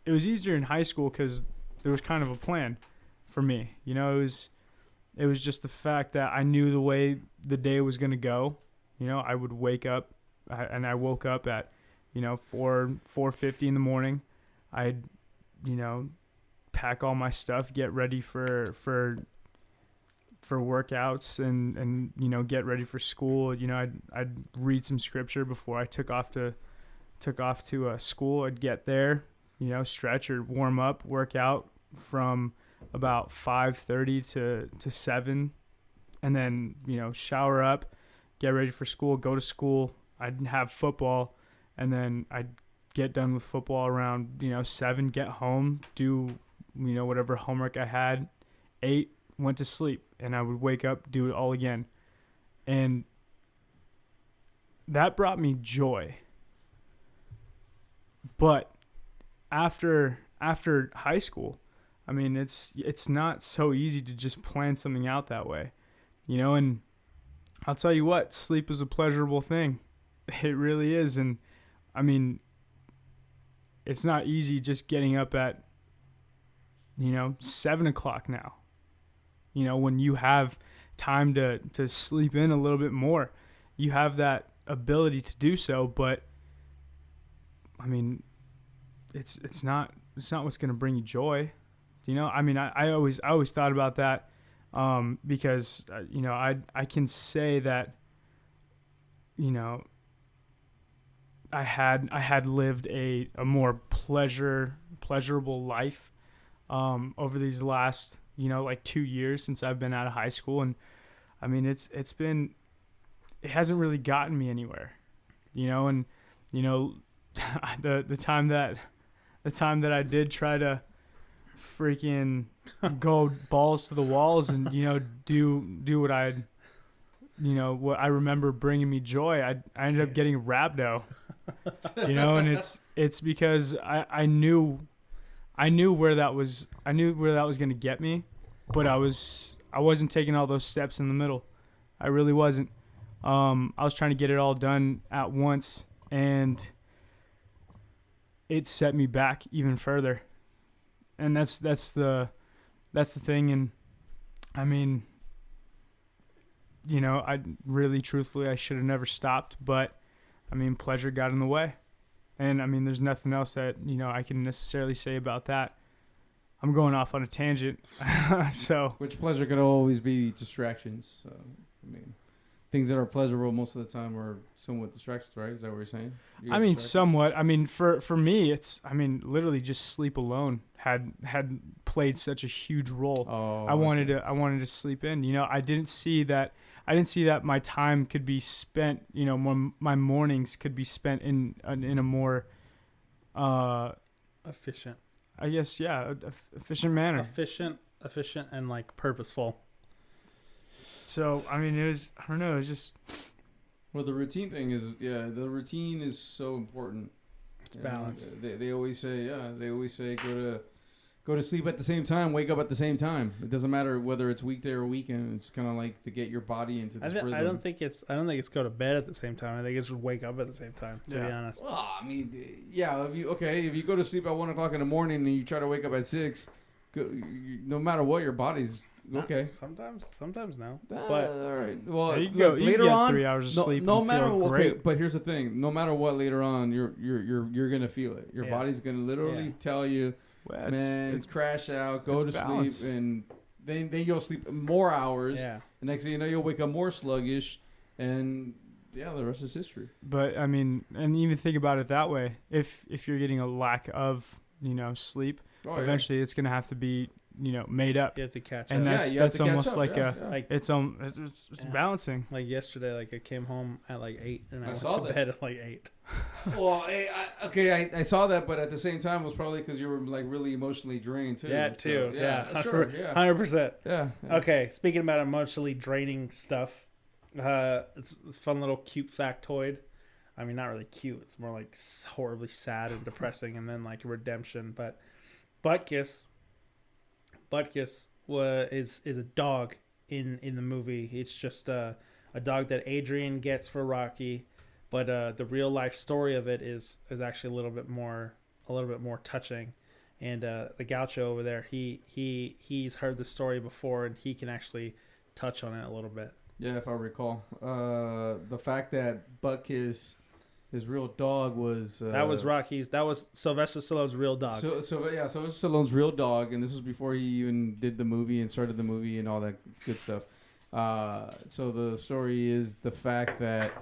easier in high school because there was kind of a plan for me. You know, it was just the fact that I knew the way the day was going to go. You know, I would wake up, and I woke up at, you know, 4:50 in the morning. I'd, you know, pack all my stuff, get ready for workouts, and you know, get ready for school. You know, I'd read some scripture before I took off to school. I'd get there, you know, stretch or warm up, work out from about 5:30 to 7, and then, you know, shower up, get ready for school, go to school. I'd have football, and then I'd get done with football around, you know, 7, get home, do, you know, whatever homework I had, 8, went to sleep, and I would wake up, do it all again. And that brought me joy. But after high school, I mean, it's not so easy to just plan something out that way, you know. And I'll tell you what, sleep is a pleasurable thing. It really is. And I mean, it's not easy just getting up at, you know, 7:00 now, you know, when you have time to sleep in a little bit more. You have that ability to do so, but I mean, it's not what's going to bring you joy. You know, I mean, I always thought about that, because you know, I can say that, you know, I had lived a more pleasurable life over these last, you know, like 2 years since I've been out of high school. And I mean, it hasn't really gotten me anywhere, you know. And you know, the time that I did try to freaking go balls to the walls and, you know, do what what I remember bringing me joy, I ended up getting rhabdo, you know. And it's because I knew where that was going to get me, but I wasn't taking all those steps in the middle. I really wasn't. I was trying to get it all done at once, and it set me back even further. And that's the thing. And I mean, you know, I really, truthfully, I should have never stopped, but I mean, pleasure got in the way. And I mean, there's nothing else that, you know, I can necessarily say about that. I'm going off on a tangent. So, which pleasure could always be distractions. So, I mean, things that are pleasurable most of the time are somewhat distractions, right? Is that what you're saying? I mean, somewhat. I mean, for me, it's. I mean, literally, just sleep alone had played such a huge role. Oh, I wanted to sleep in. You know, I didn't see that my time could be spent. You know, my mornings could be spent in a more Efficient. I guess, yeah, efficient manner. Efficient, and like purposeful. So I mean, it was. I don't know. It was just. Well, the routine thing is, the routine is so important. It's balance. They always say, go to sleep at the same time, wake up at the same time. It doesn't matter whether it's weekday or weekend. It's kind of like to get your body into this rhythm. I don't think it's go to bed at the same time. I think it's just wake up at the same time. To be honest. Well, I mean, yeah. If you go to sleep at 1 o'clock in the morning and you try to wake up at 6, no matter what, your body's okay. Sometimes no. But all right. Well, you go, later you get on, 3 hours of sleep. No and matter feel what. great. Okay, but here's the thing: no matter what, later on, you're gonna feel it. Your body's gonna literally tell you, Well, man, it's crash out, go to balance. sleep, and then you'll sleep more hours. Yeah. The next thing you know, you'll wake up more sluggish, and the rest is history. But I mean, and even think about it that way. If you're getting a lack of sleep, eventually it's gonna have to be made up. You have to catch And up. that's catch almost up, like Like it's balancing. like yesterday, like I came home at like 8 and I went saw to that. bed at like 8. Well, I saw that, but at the same time, it was probably because you were like really emotionally drained too. Yeah, too. So, Yeah, sure, yeah, 100%. yeah. Okay, speaking about emotionally draining stuff, it's a fun little cute factoid. I mean, not really cute. It's more like horribly sad and depressing, and then like redemption. But Butkus is a dog in the movie. It's just a dog that Adrian gets for Rocky, but the real life story of it is actually a little bit more touching. And the Gaucho over there, he's heard the story before, and he can actually touch on it a little bit. Yeah, if I recall, the fact that Butkus, his real dog was That was Sylvester Stallone's real dog. Sylvester Stallone's real dog, and this was before he even did the movie and started the movie and all that good stuff. So the story is the fact that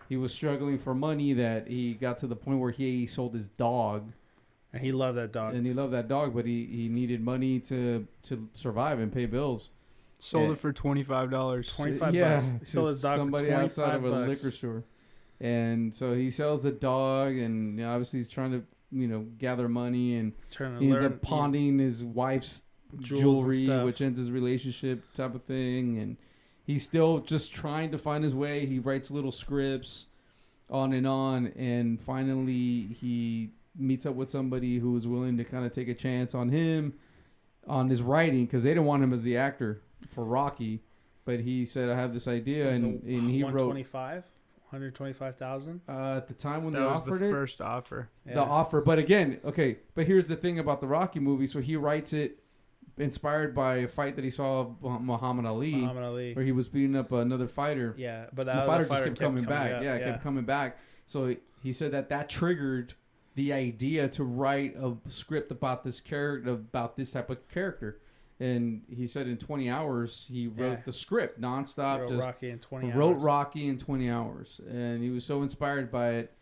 he was struggling for money, that he got to the point where he sold his dog. And he loved that dog. But he needed money to survive and pay bills. Sold it for $25. $25. He sold his dog somebody for $25 outside of a liquor store. And so he sells the dog, and obviously he's trying to gather money, and he ends up pawning his wife's jewelry, which ends his relationship type of thing. And he's still just trying to find his way. He writes little scripts on, and finally he meets up with somebody who is willing to kind of take a chance on him, on his writing, because they didn't want him as the actor for Rocky. But he said, I have this idea, and he wrote 125,000 at the time when That they was offered the it. first offer. The offer. But again, okay, but here's the thing about the Rocky movie. So he writes it inspired by a fight that he saw of Muhammad Ali, where he was beating up another fighter. Yeah, but the fighter just kept coming back. Kept coming back. So he said that triggered the idea to write a script about this character, about this type of character. And he said in 20 hours he wrote the script nonstop. Wrote Rocky in 20 hours, and he was so inspired by it.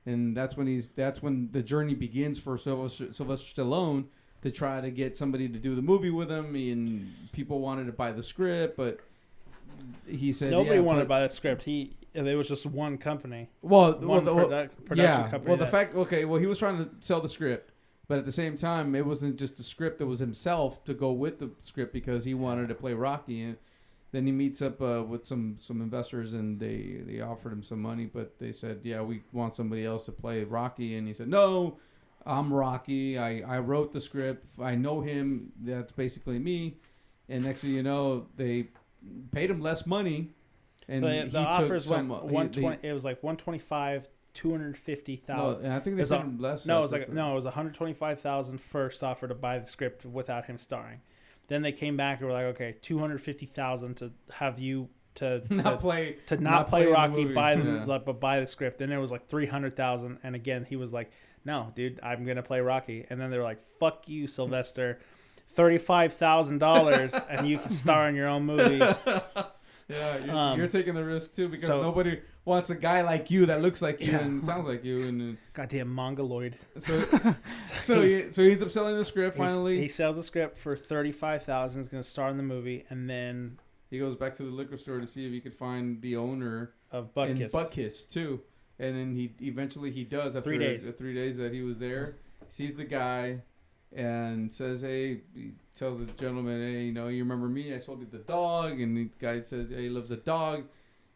And that's when the journey begins for Sylvester Stallone to try to get somebody to do the movie with him. And people wanted to buy the script, but he said nobody wanted to buy the script. There was just one company. Production company. Well, he was trying to sell the script. But at the same time, it wasn't just the script. It was himself to go with the script because he wanted to play Rocky. And then he meets up with some investors, and they offered him some money. But they said, yeah, we want somebody else to play Rocky. And he said, no, I'm Rocky. I wrote the script. I know him. That's basically me. And next thing you know, they paid him less money. And so the offers went 120. It was like 125. 250,000. No, I think they paid him less. No, it was 125,000 first offer to buy the script without him starring. Then they came back and were like, okay, 250,000 to have you to not play Rocky, buy the script. Then it was like 300,000, and again he was like, no, dude, I'm gonna play Rocky. And then they were like, fuck you, Sylvester, $35,000, and you can star in your own movie. Yeah, you're taking the risk too because so- nobody wants a guy like you that looks like you Yeah. and sounds like you. And Goddamn mongoloid. so he ends up selling the script finally. He sells the script for $35,000. He's going to star in the movie, and then He goes back to the liquor store to see if he could find the owner of in Butkus. Butkus too. And then he eventually does after 3 days. the 3 days that he was there. Sees the guy and says, "Hey," he tells the gentleman, "Hey, you know, you remember me? I sold you the dog." And the guy says, "Hey, he loves a dog."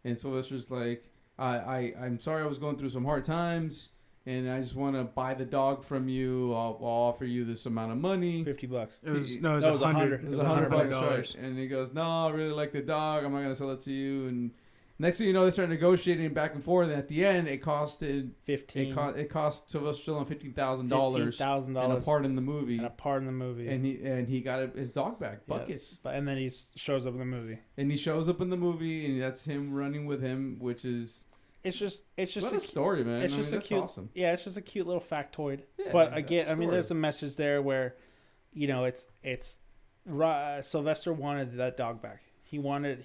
And Sylvester's like, I'm sorry, I was going through some hard times, and I just want to buy the dog from you. I'll offer you this amount of money. $50. It was No, it was $100. $100. It was $100 $100. right? And he goes, "No, I really like the dog. I'm not gonna sell it to you." And next thing you know, they start negotiating back and forth. And at the end, it cost Sylvester Stallone $15,000 and a part in the movie. And he got his dog back, Butkus. Yeah, and then he shows up in the movie. And he shows up in the movie, and that's him running with him, which is It's just what a story, man. It's just a that's cute, awesome. Yeah, it's just a cute little factoid. Yeah, But that's again, a I mean, story. there's a message there where, you know, Sylvester wanted that dog back. He wanted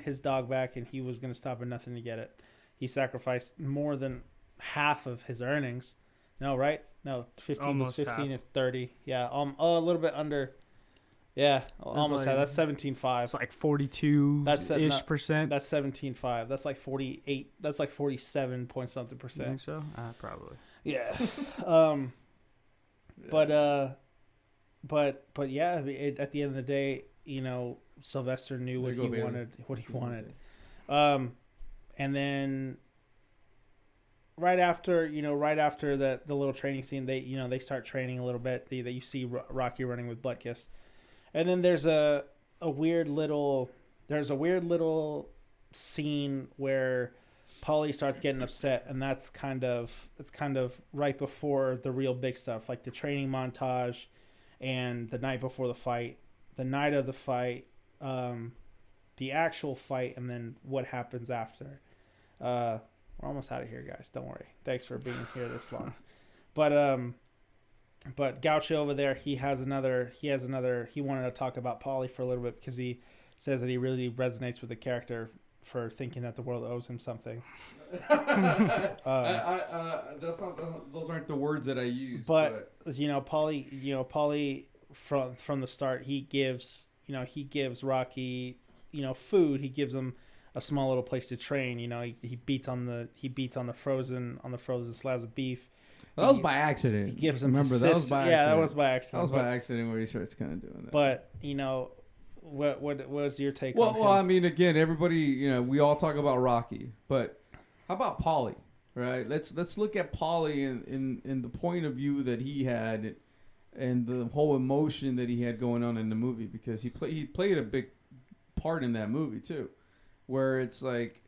his dog back, and he was going to stop at nothing to get it. He sacrificed more than half of his earnings. No, right? No, 15 Almost is 15 half. is 30. Yeah, a little bit under. Yeah, almost like- half. That's 17.5. It's like 42-ish percent. That's 17.5. That's like 48. That's like 47 point something You percent. think so? Probably. Yeah. But yeah, at the end of the day, you know, Sylvester knew what There he you go, wanted. Bailey. What he wanted. And then right after the little training scene, they start training a little bit. That you see Rocky running with Butkus, and then there's a weird little scene where Paulie starts getting upset, and that's kind of right before the real big stuff, like the training montage, and the night before the fight, the night of the fight, the actual fight, and then what happens after. We're almost out of here, guys. Don't worry. Thanks for being here this long. But Gaucho over there, he wanted to talk about Paulie for a little bit because he says that he really resonates with the character for thinking that the world owes him something. That's not, those aren't the words that I use. But Paulie from the start, he gives Rocky, food. He gives him a small little place to train. He beats on the frozen slabs of beef. That was by accident. He gives him. Remember, that was by accident. Yeah, that was by accident. That was by accident where he starts kind of doing that. But what was your take? Well, on him? I mean, again, everybody, we all talk about Rocky, but how about Paulie? Right? Let's look at Paulie in the point of view that he had, and the whole emotion that he had going on in the movie, because he played a big part in that movie too, where it's like,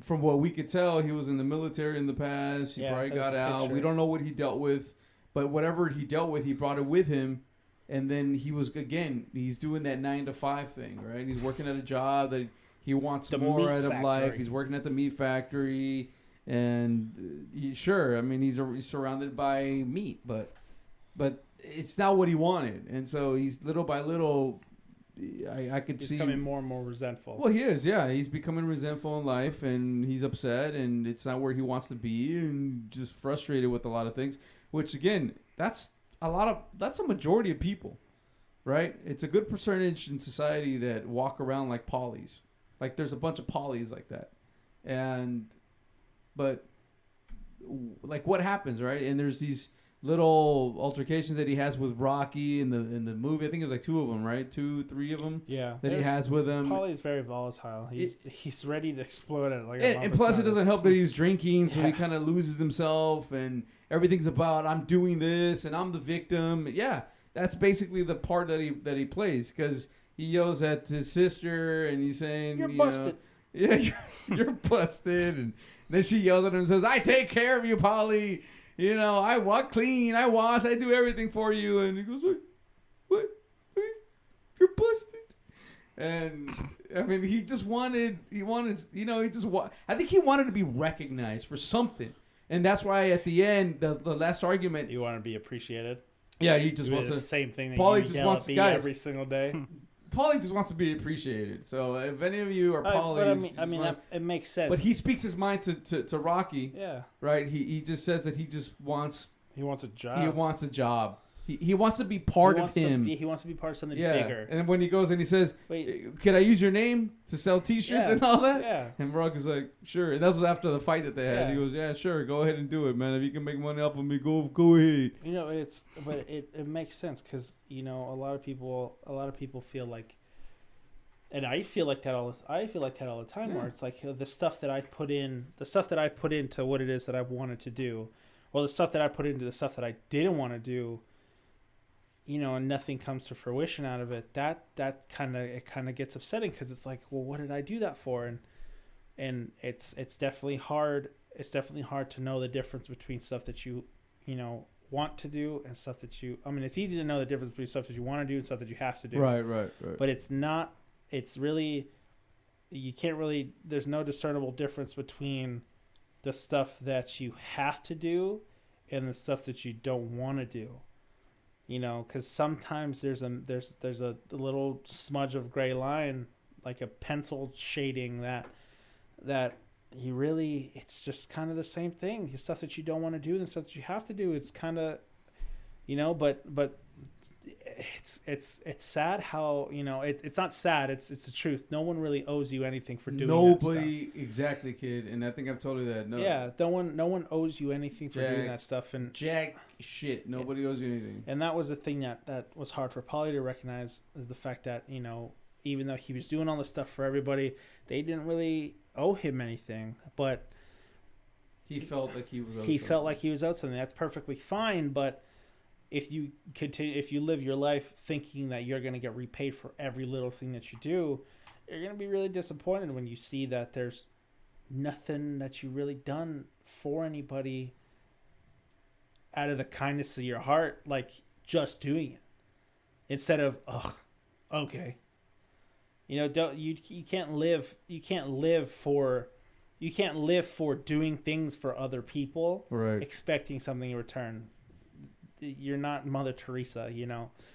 from what we could tell, he was in the military in the past. He probably got out. picture. We don't know what he dealt with, but whatever he dealt with, he brought it with him. And then he's doing that 9-to-5 thing, right? He's working at a job that he wants The more meat out of life. factory. He's working at the meat factory, and he's surrounded by meat, but it's not what he wanted. And so he's little by little, I could He's see becoming more and more resentful. Well, he is, yeah. He's becoming resentful in life, and he's upset, and it's not where he wants to be, and just frustrated with a lot of things. Which, again, that's a majority of people, right? It's a good percentage in society that walk around like Paulies. Like, there's a bunch of Paulies like that, but like, what happens, right? And there's these little altercations that he has with Rocky in the movie. I think it was like 2 of them, right? 2, 3 of them. Yeah, That he has with him. Paulie's very volatile. He's ready to explode at like. And plus, it doesn't help that he's drinking, so he kind of loses himself, and everything's about, I'm doing this, and I'm the victim. Yeah, that's basically the part that he plays, because he yells at his sister, and he's saying, You're busted. Yeah, you're busted. And then she yells at him and says, I take care of you, Paulie. I walk clean, I wash, I do everything for you. And he goes, what? You're busted. And I mean, I think he wanted to be recognized for something. And that's why at the end, the last argument. You want to be appreciated. Yeah, he just wants the to. same thing that Paulie you just yell wants at me guys. every single day. Paulie just wants to be appreciated. So if any of you are Paulie, it makes sense. But he speaks his mind to Rocky. Yeah. Right. He just says that he just wants. He wants a job. He wants a job. He wants to be part of him. He wants to be part of something bigger. And then when he goes and he says, "Wait, can I use your name to sell T-shirts and all that?" Yeah. And Rocky's like, "Sure." And that was after the fight that they had. Yeah. He goes, "Yeah, sure. Go ahead and do it, man. If you can make money off of me, go ahead." You know, it makes sense because a lot of people feel like, and I feel like that all the time. Where it's like the stuff that I put into what it is that I've wanted to do, or the stuff that I put into the stuff that I didn't want to do. And nothing comes to fruition out of it. That kind of gets upsetting because it's like, well, what did I do that for? And it's definitely hard. It's definitely hard to know the difference between stuff that you want to do and stuff that you. I mean, it's easy to know the difference between stuff that you want to do and stuff that you have to do. Right. But it's not. It's really. You can't really. There's no discernible difference between the stuff that you have to do and the stuff that you don't want to do. Because sometimes there's a little smudge of gray line, like a pencil shading that you really, it's just kind of the same thing. The stuff that you don't want to do and the stuff that you have to do. It's kind of, but it's sad how it's not sad. It's the truth. No one really owes you anything for doing. Nobody, exactly, kid. And I think I've told you that. No. Yeah, no one owes you anything for doing that stuff. And jack shit, nobody owes you anything. And that was the thing that was hard for Paulie to recognize, is the fact that even though he was doing all this stuff for everybody, they didn't really owe him anything. But he felt like he was owed felt like he was owed something. That's perfectly fine, but if you live your life thinking that you're going to get repaid for every little thing that you do, you're going to be really disappointed when you see that there's nothing that you really done for anybody out of the kindness of your heart, like just doing it instead of, okay. You can't live for doing things for other people, right, expecting something in return. You're not Mother Teresa,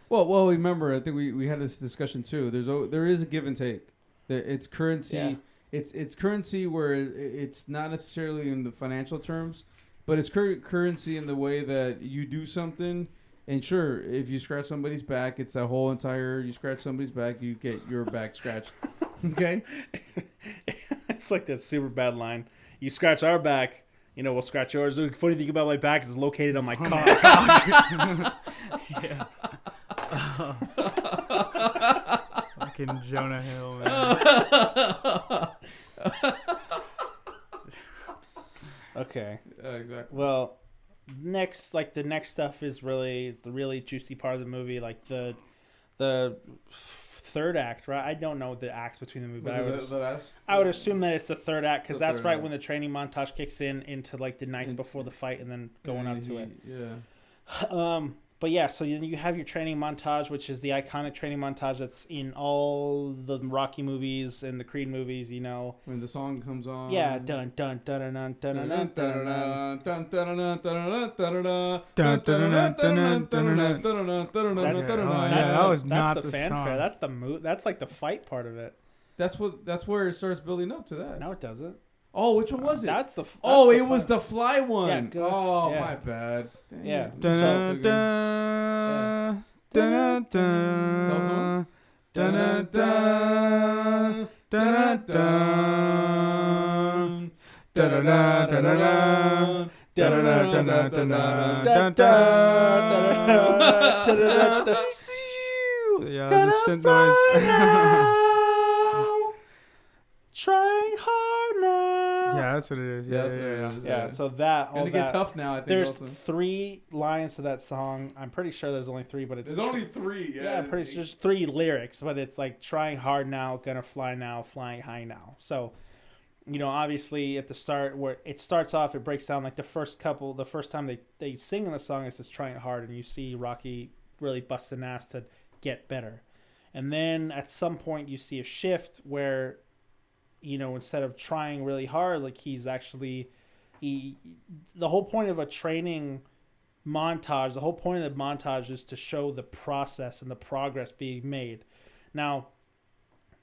Well, remember, I think we had this discussion too. There is a give and take. It's currency. Yeah. It's currency where it's not necessarily in the financial terms, but it's currency in the way that you do something. And sure, if you scratch somebody's back, it's a whole entire. You scratch somebody's back, you get your back scratched. Okay. It's like that super bad line. You scratch our back. We'll scratch yours. The funny thing about my back is it's located on my cock. Yeah. Fucking Jonah Hill, man. Okay. Exactly. Well, the next stuff is the really juicy part of the movie, like the third act, right? I don't know the acts between the movie, but I would assume that it's the third act because that's right when the training montage kicks into like the night before the fight and then going up to it. Yeah. But yeah, so you have your training montage, which is the iconic training montage that's in all the Rocky movies and the Creed movies, When the song comes on. Yeah, dun dun dun dun dun dun dun dun dun dun that was not the fanfare. That's the That's like the fight part of it. That's where it starts building up to that. No, it doesn't. Oh, which one was it? It was the fly one. Yeah, good. Oh, Yeah. my bad. Dang. Yeah. Dun dun dun dun dun dun dun dun. Yeah, that's a synth noise. Trying hard now. Yeah, that's what it is. Yeah. So that It's gonna get tough now. I think there's also. 3 lines to that song. I'm pretty sure there's only 3, but it's there's only 3. Yeah, I'm pretty sure there's 3 lyrics, but it's like trying hard now, gonna fly now, flying high now. So, obviously at the start where it starts off, it breaks down like the first time they sing in the song, it's just trying hard, and you see Rocky really busting ass to get better, and then at some point you see a shift where, instead of trying really hard, like he's actually, the whole point of a training montage, the whole point of the montage is to show the process and the progress being made, Now,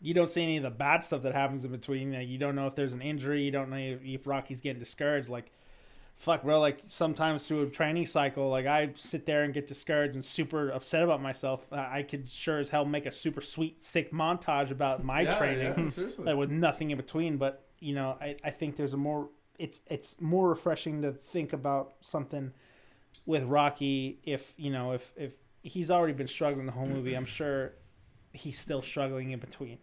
you don't see any of the bad stuff that happens in between. You don't know if there's an injury. You don't know if Rocky's getting discouraged. Like, fuck, bro. Like, sometimes through a training cycle, like, I sit there and get discouraged and super upset about myself. I could sure as hell make a super sweet, sick montage about my training, like, with nothing in between. But, you know, I think there's a more... It's more refreshing to think about something with Rocky if, you know, if he's already been struggling the whole movie. I'm sure he's still struggling in between.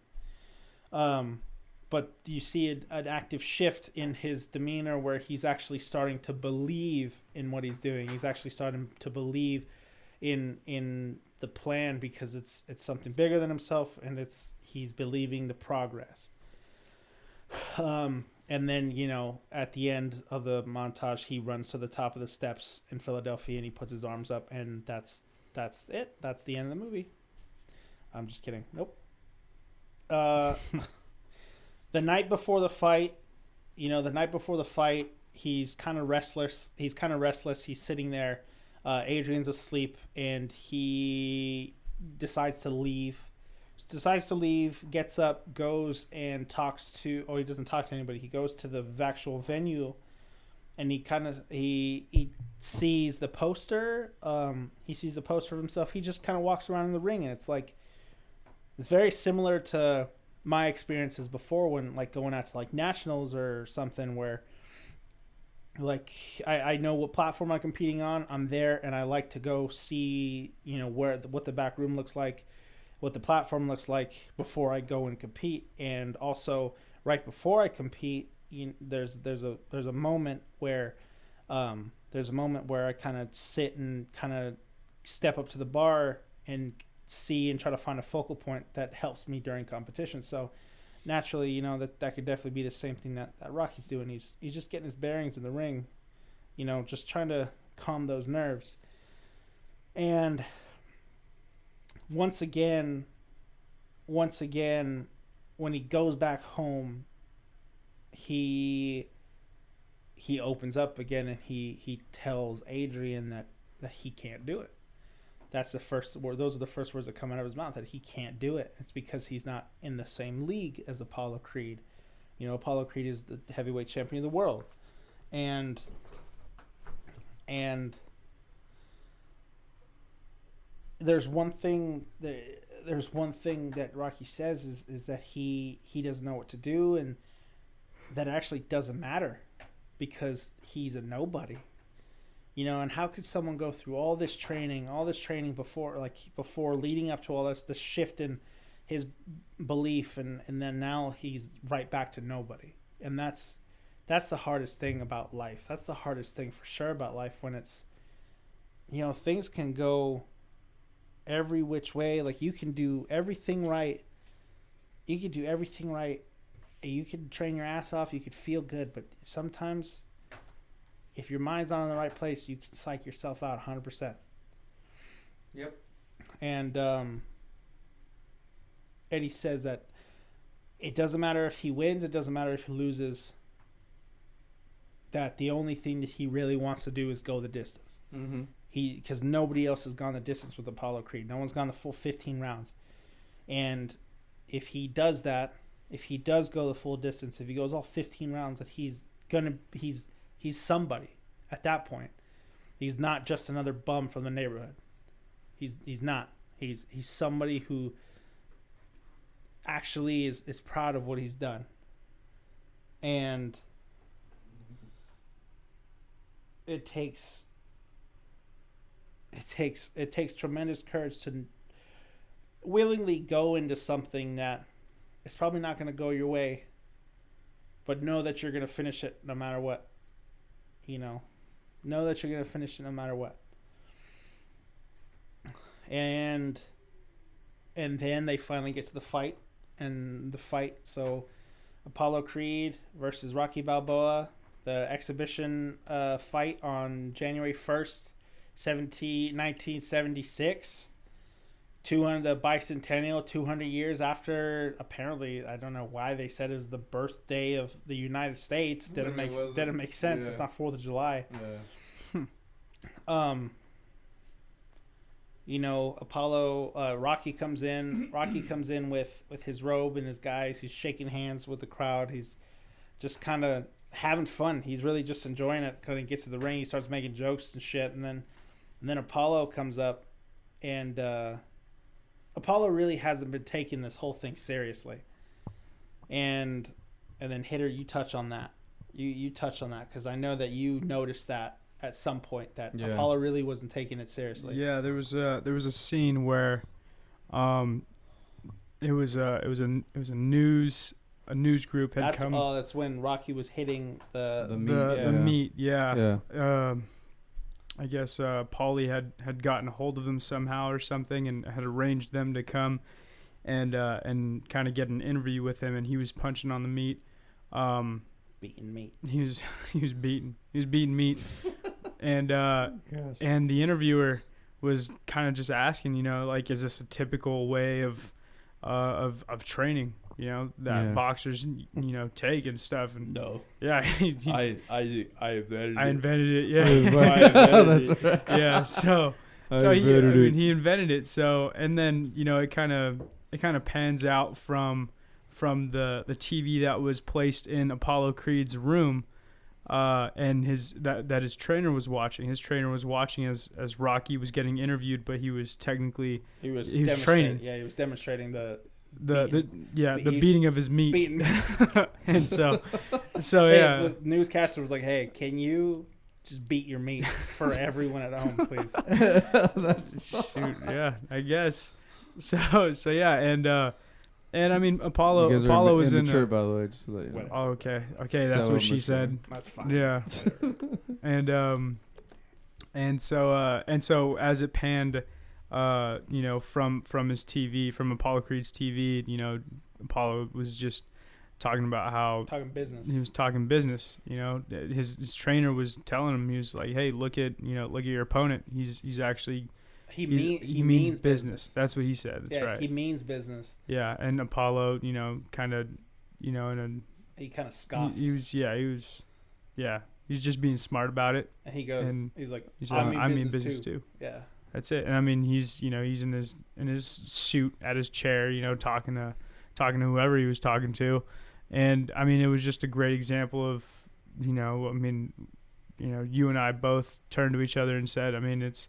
But you see an active shift in his demeanor where he's actually starting to believe in what he's doing. He's actually starting to believe in the plan because it's something bigger than himself, and he's believing the progress. And then, you know, at the end of the montage, he runs to the top of the steps in Philadelphia and he puts his arms up, and that's it. That's the end of the movie. I'm just kidding. Nope. The night before the fight, he's kind of restless. He's sitting there. Adrian's asleep, and he decides to leave. Gets up, goes and talks to... Oh, he doesn't talk to anybody. He goes to the actual venue, and he sees the poster. He sees the poster of himself. He just kind of walks around in the ring, and it's very similar to my experiences before when, like, going out to, like, nationals or something where, like, I know what platform I'm competing on. I'm there, and I like to go see, you know, what the back room looks like, what the platform looks like before I go and compete. And also, right before I compete, there's a moment where I kind of sit and kind of step up to the bar and see and try to find a focal point that helps me during competition. So naturally, you know, that could definitely be the same thing that Rocky's doing. He's just getting his bearings in the ring, you know, just trying to calm those nerves. And once again, when he goes back home, he opens up again, and he tells Adrian that he can't do it. That's the first word. Those are the first words that come out of his mouth, that he can't do it. It's because he's not in the same league as Apollo Creed. You know, Apollo Creed is the heavyweight champion of the world. And there's one thing that Rocky says is that he doesn't know what to do, and that actually doesn't matter because he's a nobody. You know, and how could someone go through all this training before leading up to all this, the shift in his belief, and then now he's right back to nobody. And that's the hardest thing about life. That's the hardest thing for sure about life, when it's, you know, things can go every which way. Like, you can do everything right. You can train your ass off. You could feel good, but sometimes, if your mind's not in the right place, you can psych yourself out 100%. Yep. And Eddie says that it doesn't matter if he wins, it doesn't matter if he loses, that the only thing that he really wants to do is go the distance. Mm-hmm. Because nobody else has gone the distance with Apollo Creed. No one's gone the full 15 rounds. And if he does that, if he does go the full distance, if he goes all 15 rounds, that he's somebody at that point. He's not just another bum from the neighborhood. He's not. He's somebody who actually is proud of what he's done. And it takes tremendous courage to willingly go into something that is probably not going to go your way, but know that you're going to finish it no matter what. You know that you're going to finish it no matter what. And then they finally get to the fight. So Apollo Creed versus Rocky Balboa, the exhibition fight on January 1st, 1976. The bicentennial, 200 years after, apparently, I don't know why they said it was the birthday of the United States. Didn't make sense. Yeah. It's not 4th of July. Yeah. Apollo, Rocky comes in. Rocky comes in with his robe and his guys. He's shaking hands with the crowd. He's just kind of having fun. He's really just enjoying it. When he gets to the ring, he starts making jokes and shit. And then Apollo comes up, and Apollo really hasn't been taking this whole thing seriously. And then Hitter, you touch on that. You touch on that because I know that you noticed that at some point that Apollo really wasn't taking it seriously. Yeah, there was a scene where, it was a news group had come. That's when Rocky was hitting the meat. Yeah. I guess Paulie had gotten a hold of them somehow or something and had arranged them to come and kind of get an interview with him, and he was punching on the meat. Beating meat. He was beating meat, and the interviewer was kind of just asking, like, is this a typical way of training, that boxers, take and stuff? And no. Yeah. I invented it. I invented it. Yeah. I invented That's right. Yeah. So he invented it. So, and then, it kind of pans out from the TV that was placed in Apollo Creed's room, and his trainer was watching. His trainer was watching as Rocky was getting interviewed, but he was technically he was training. Yeah, he was demonstrating the beating of his meat. Beating. And so yeah. The newscaster was like, "Hey, can you just beat your meat for everyone at home, please?" Shoot, yeah, I guess. So yeah, and I mean, Apollo was immature, in. By the way, just to let you know. Oh, okay, that's what she said. That's fine. Yeah, and so as it panned, from his TV, from Apollo Creed's TV, Apollo was just talking about how talking business. He was talking business. His trainer was telling him, he was like, "Hey, look at your opponent. He's actually." He means business. That's what he said. That's right. He means business. Yeah, and Apollo, kind of, he kind of scoffed. He's just being smart about it. And he goes, he's like, I mean business too. Yeah, that's it. And I mean, he's in his suit at his chair, talking to whoever he was talking to, and I mean, it was just a great example of, you and I both turned to each other and said, I mean, it's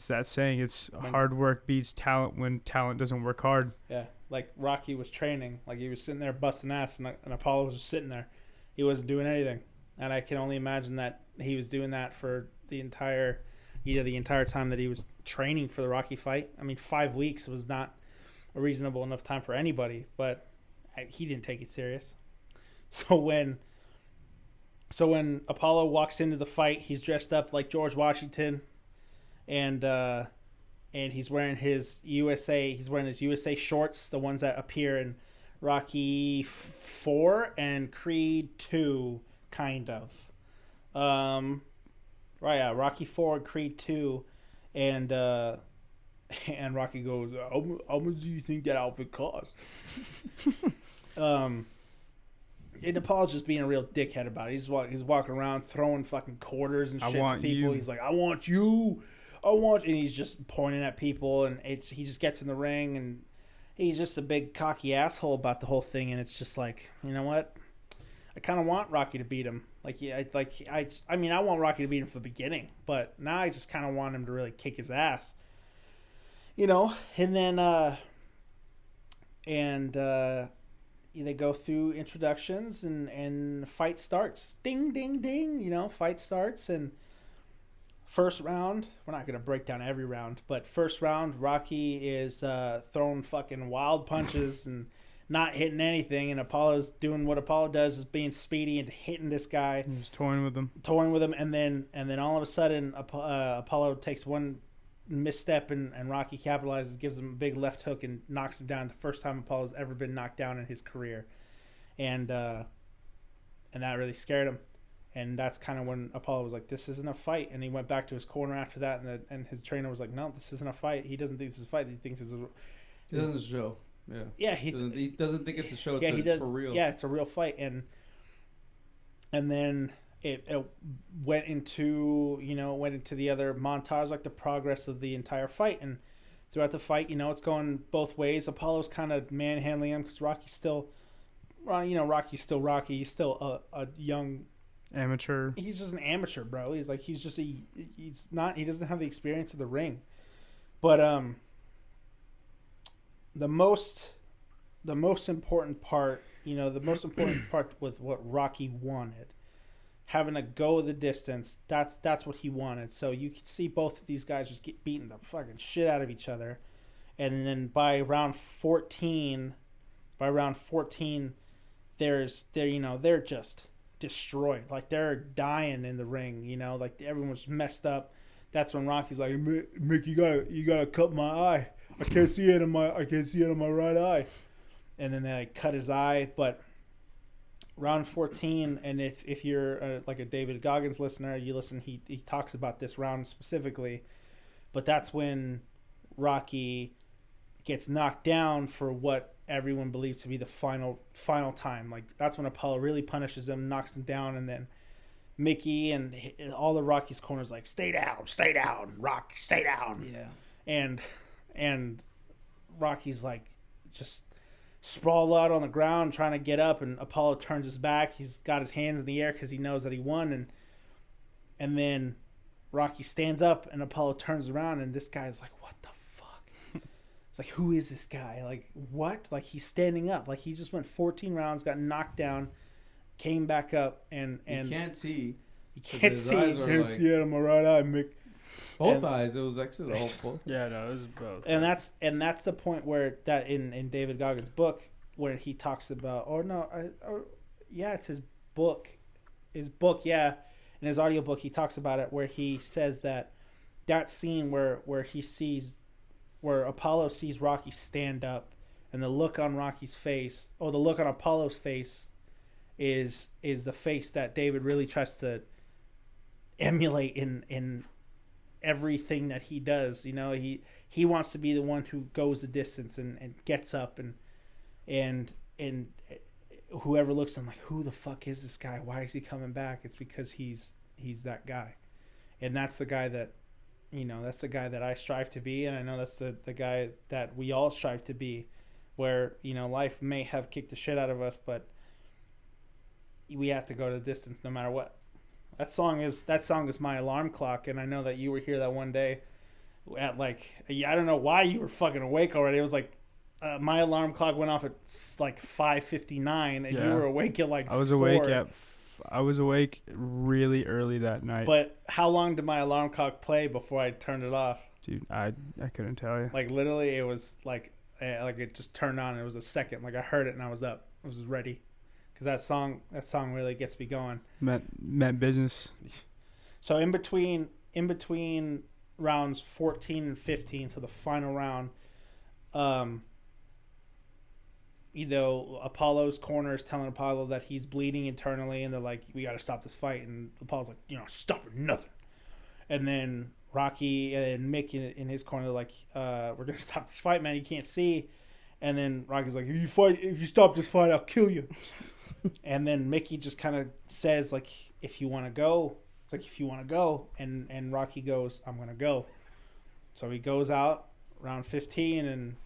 that saying, it's hard work beats talent when talent doesn't work hard. Yeah, like Rocky was training, like he was sitting there busting ass, and Apollo was just sitting there. He wasn't doing anything, and I can only imagine that he was doing that for the entire time that he was training for the Rocky fight. I mean, 5 weeks was not a reasonable enough time for anybody, but he didn't take it serious. So when Apollo walks into the fight, he's dressed up like George Washington. And he's wearing his USA shorts, the ones that appear in Rocky 4 and Creed 2, kind of. Rocky 4 and Creed 2, and Rocky goes, "How much do you think that outfit cost?" And Apollo's just being a real dickhead about it. He's walking around throwing fucking quarters and shit to people. You. He's like, "I want you. And he's just pointing at people, and he just gets in the ring, and he's just a big cocky asshole about the whole thing. And it's just like, you know what? I kind of want Rocky to beat him. I want Rocky to beat him from the beginning, but now I just kind of want him to really kick his ass, And then they go through introductions, and fight starts. Ding, ding, ding. Fight starts, and first round, we're not going to break down every round, but first round, Rocky is throwing fucking wild punches and not hitting anything, and Apollo's doing what Apollo does, is being speedy and hitting this guy. He's toying with him, and then all of a sudden, Apollo takes one misstep, and Rocky capitalizes, gives him a big left hook, and knocks him down. The first time Apollo's ever been knocked down in his career, and that really scared him. And that's kind of when Apollo was like, "This isn't a fight," and he went back to his corner after that. And his trainer was like, "No, this isn't a fight. He doesn't think this is a fight. He thinks it's a." He doesn't show. Yeah. Yeah. He doesn't think it's a show. It's for real. Yeah, it's a real fight. And then it went into the other montage, like the progress of the entire fight, throughout the fight. You know, it's going both ways. Apollo's kind of manhandling him because Rocky's still, well, you know, Rocky's still Rocky. He's still a young amateur. He's just an amateur, bro. He's like, he's not. He doesn't have the experience of the ring. But the most important part, you know, the most important part with what Rocky wanted, having to go the distance, that's what he wanted. So you can see both of these guys just get beating the fucking shit out of each other. And then by round 14, they're just destroyed. Like, they're dying in the ring, you know, like everyone's messed up. That's when Rocky's like, Mick, you gotta cut my eye. I can't see it in my right eye. And then they like, cut his eye. But round 14, and if you're like a David Goggins listener, you listen. He talks about this round specifically. But that's when Rocky gets knocked down for what everyone believes to be the final time. Like, that's when Apollo really punishes him, knocks him down, and then Mickey and all the Rocky's corners like, stay down, Rocky, stay down. Yeah. And Rocky's like just sprawled out on the ground trying to get up, and Apollo turns his back. He's got his hands in the air because he knows that he won, and then Rocky stands up and Apollo turns around, and this guy's like, what the fuck? It's like, who is this guy? Like, what? Like, he's standing up. Like, he just went 14 rounds, got knocked down, came back up, and you can't see. You can't see. You can't see it on my right eye, Mick. Both eyes. It was actually the whole both. Yeah, no, it was both. And that's the point where that in David Goggins' book, where he talks about, it's his book, yeah, in his audiobook he talks about it, where he says that scene where Apollo sees Rocky stand up, and the look on Rocky's face, or the look on Apollo's face, is the face that David really tries to emulate in everything that he does. You know, he wants to be the one who goes the distance and gets up, and whoever looks at him like, who the fuck is this guy? Why is he coming back? It's because he's that guy. And that's the guy that, you know, that's the guy that I strive to be, and I know that's the guy that we all strive to be, where, you know, life may have kicked the shit out of us, but we have to go to the distance no matter what. That song is my alarm clock, and I know that you were here that one day at like, I don't know why you were fucking awake already. It was like my alarm clock went off at like 5:59, and you were awake at like 4. I was awake really early that night. But how long did my alarm clock play before I turned it off? Dude, I couldn't tell you. Like, literally, it was like it just turned on. It was a second. Like, I heard it and I was up. I was ready. Because that song really gets me going. Meant business. So in between rounds 14 and 15, so the final round, you know, Apollo's corner is telling Apollo that he's bleeding internally, and they're like, we got to stop this fight. And Apollo's like, you know, stop nothing. And then Rocky and Mick in his corner are like, we're going to stop this fight, man. You can't see. And then Rocky's like, if you stop this fight, I'll kill you. And then Mickey just kind of says, like, if you want to go. It's like, if you want to go. And Rocky goes, I'm going to go. So he goes out round 15,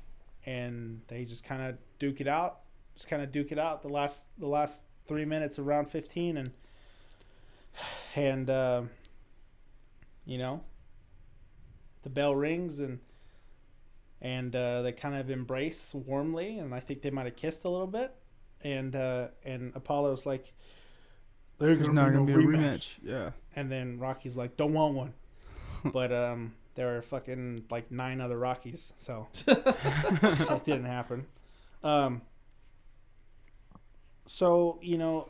and they just kind of duke it out. The last 3 minutes of round 15. And you know, the bell rings, and they kind of embrace warmly, and I think they might have kissed a little bit. And Apollo's like, there's not gonna be a rematch. Yeah. And then Rocky's like, don't want one. But there are fucking like 9 other Rockies, so it didn't happen. So, you know,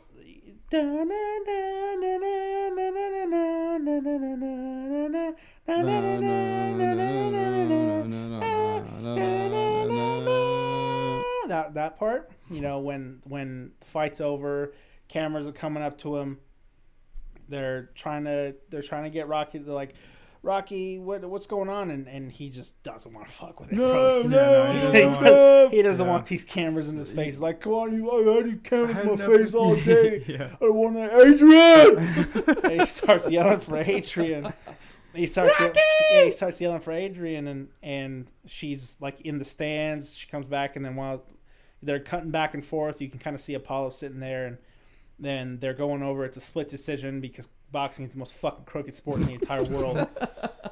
that part, you know, when the fight's over, cameras are coming up to him. They're trying to get Rocky. They're like, Rocky, what's going on? And he just doesn't want to fuck with it. He doesn't want these cameras in his face. He's like, come on, I had these cameras in my face all day. I want that Adrian. And he starts yelling for Adrian. he starts he starts yelling for Adrian, and she's like in the stands. She comes back, and then while they're cutting back and forth, you can kind of see Apollo sitting there, and then they're going over. It's a split decision because boxing is the most fucking crooked sport in the entire world.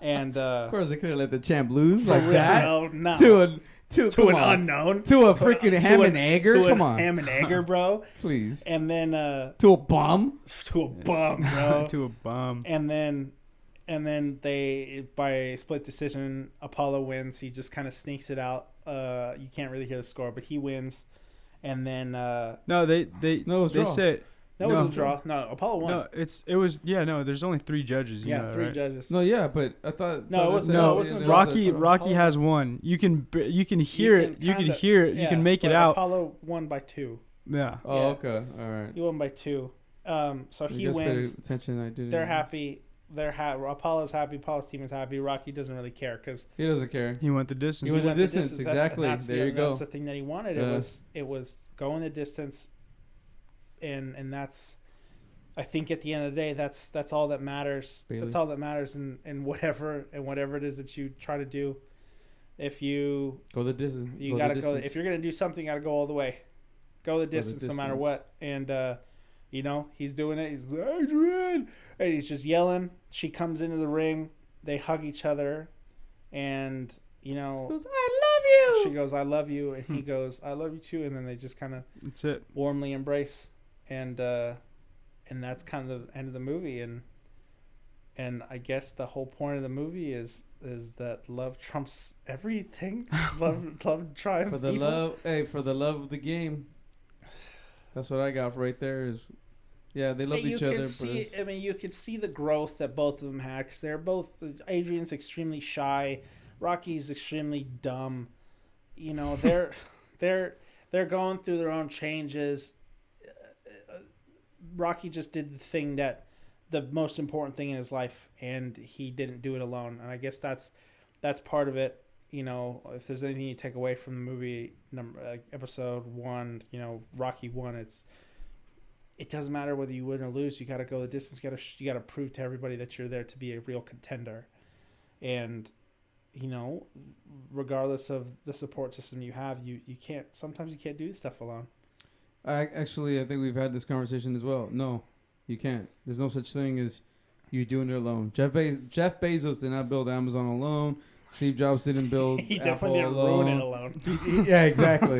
And of course, they couldn't let the champ lose for like that no. to an unknown, to a freaking ham and egger. Come on, ham and egger, bro. Please. And then to a bum, bro. To a bum. And then they, by split decision, Apollo wins. He just kind of sneaks it out. You can't really hear the score, but he wins. And then No, they No, it was they draw. say that was a draw. No, Apollo won. no. It was no. There's only 3 judges. You know, Three right? judges. No, yeah, but I thought No, it wasn't- No, it wasn't a Rocky draw. Rocky has one. You can hear it. You can hear it. You can make it but out. Apollo won by 2. Yeah. Oh, Yeah. okay, all right. He won by 2. So he I guess wins. paid attention. I didn't. They're happy. Apollo's happy. Apollo's team is happy. Rocky doesn't really care because He doesn't care. He went the distance. He went the distance. Exactly. That's There you go. That's the thing that he wanted. Yeah. It was going the distance, and that's. I think at the end of the day, that's all that matters. Bailey. That's all that matters in whatever it is that you try to do. If you Go the distance. you gotta go. If you're gonna do something, you gotta go all the way. Go the distance, no matter what. And he's doing it. He's like, Adrian, and he's just yelling. She comes into the ring. They hug each other, and He goes, she goes, "I love you," and he goes, "I love you too." And then they just kind of That's it. warmly embrace, and that's kind of the end of the movie. And I guess the whole point of the movie is that love trumps everything. love triumphs for the evil. love. Hey, for the love of the game. That's what I got right there. Is they love You each can other. see, I mean, you could see the growth that both of them had because they're both. Adrian's extremely shy, Rocky's extremely dumb. You know, they're going through their own changes. Rocky just did the thing that the most important thing in his life, and he didn't do it alone. And I guess that's part of it. You know, if there's anything you take away from the movie episode 1, Rocky 1, it doesn't matter whether you win or lose. You got to go the distance. You got to prove to everybody that you're there to be a real contender. And regardless of the support system you have, you can't. Sometimes you can't do this stuff alone. I think we've had this conversation as well. No, you can't. There's no such thing as you doing it alone. Jeff Bezos did not build Amazon alone. Steve Jobs didn't build He Apple definitely didn't alone. ruin it alone. Yeah, exactly.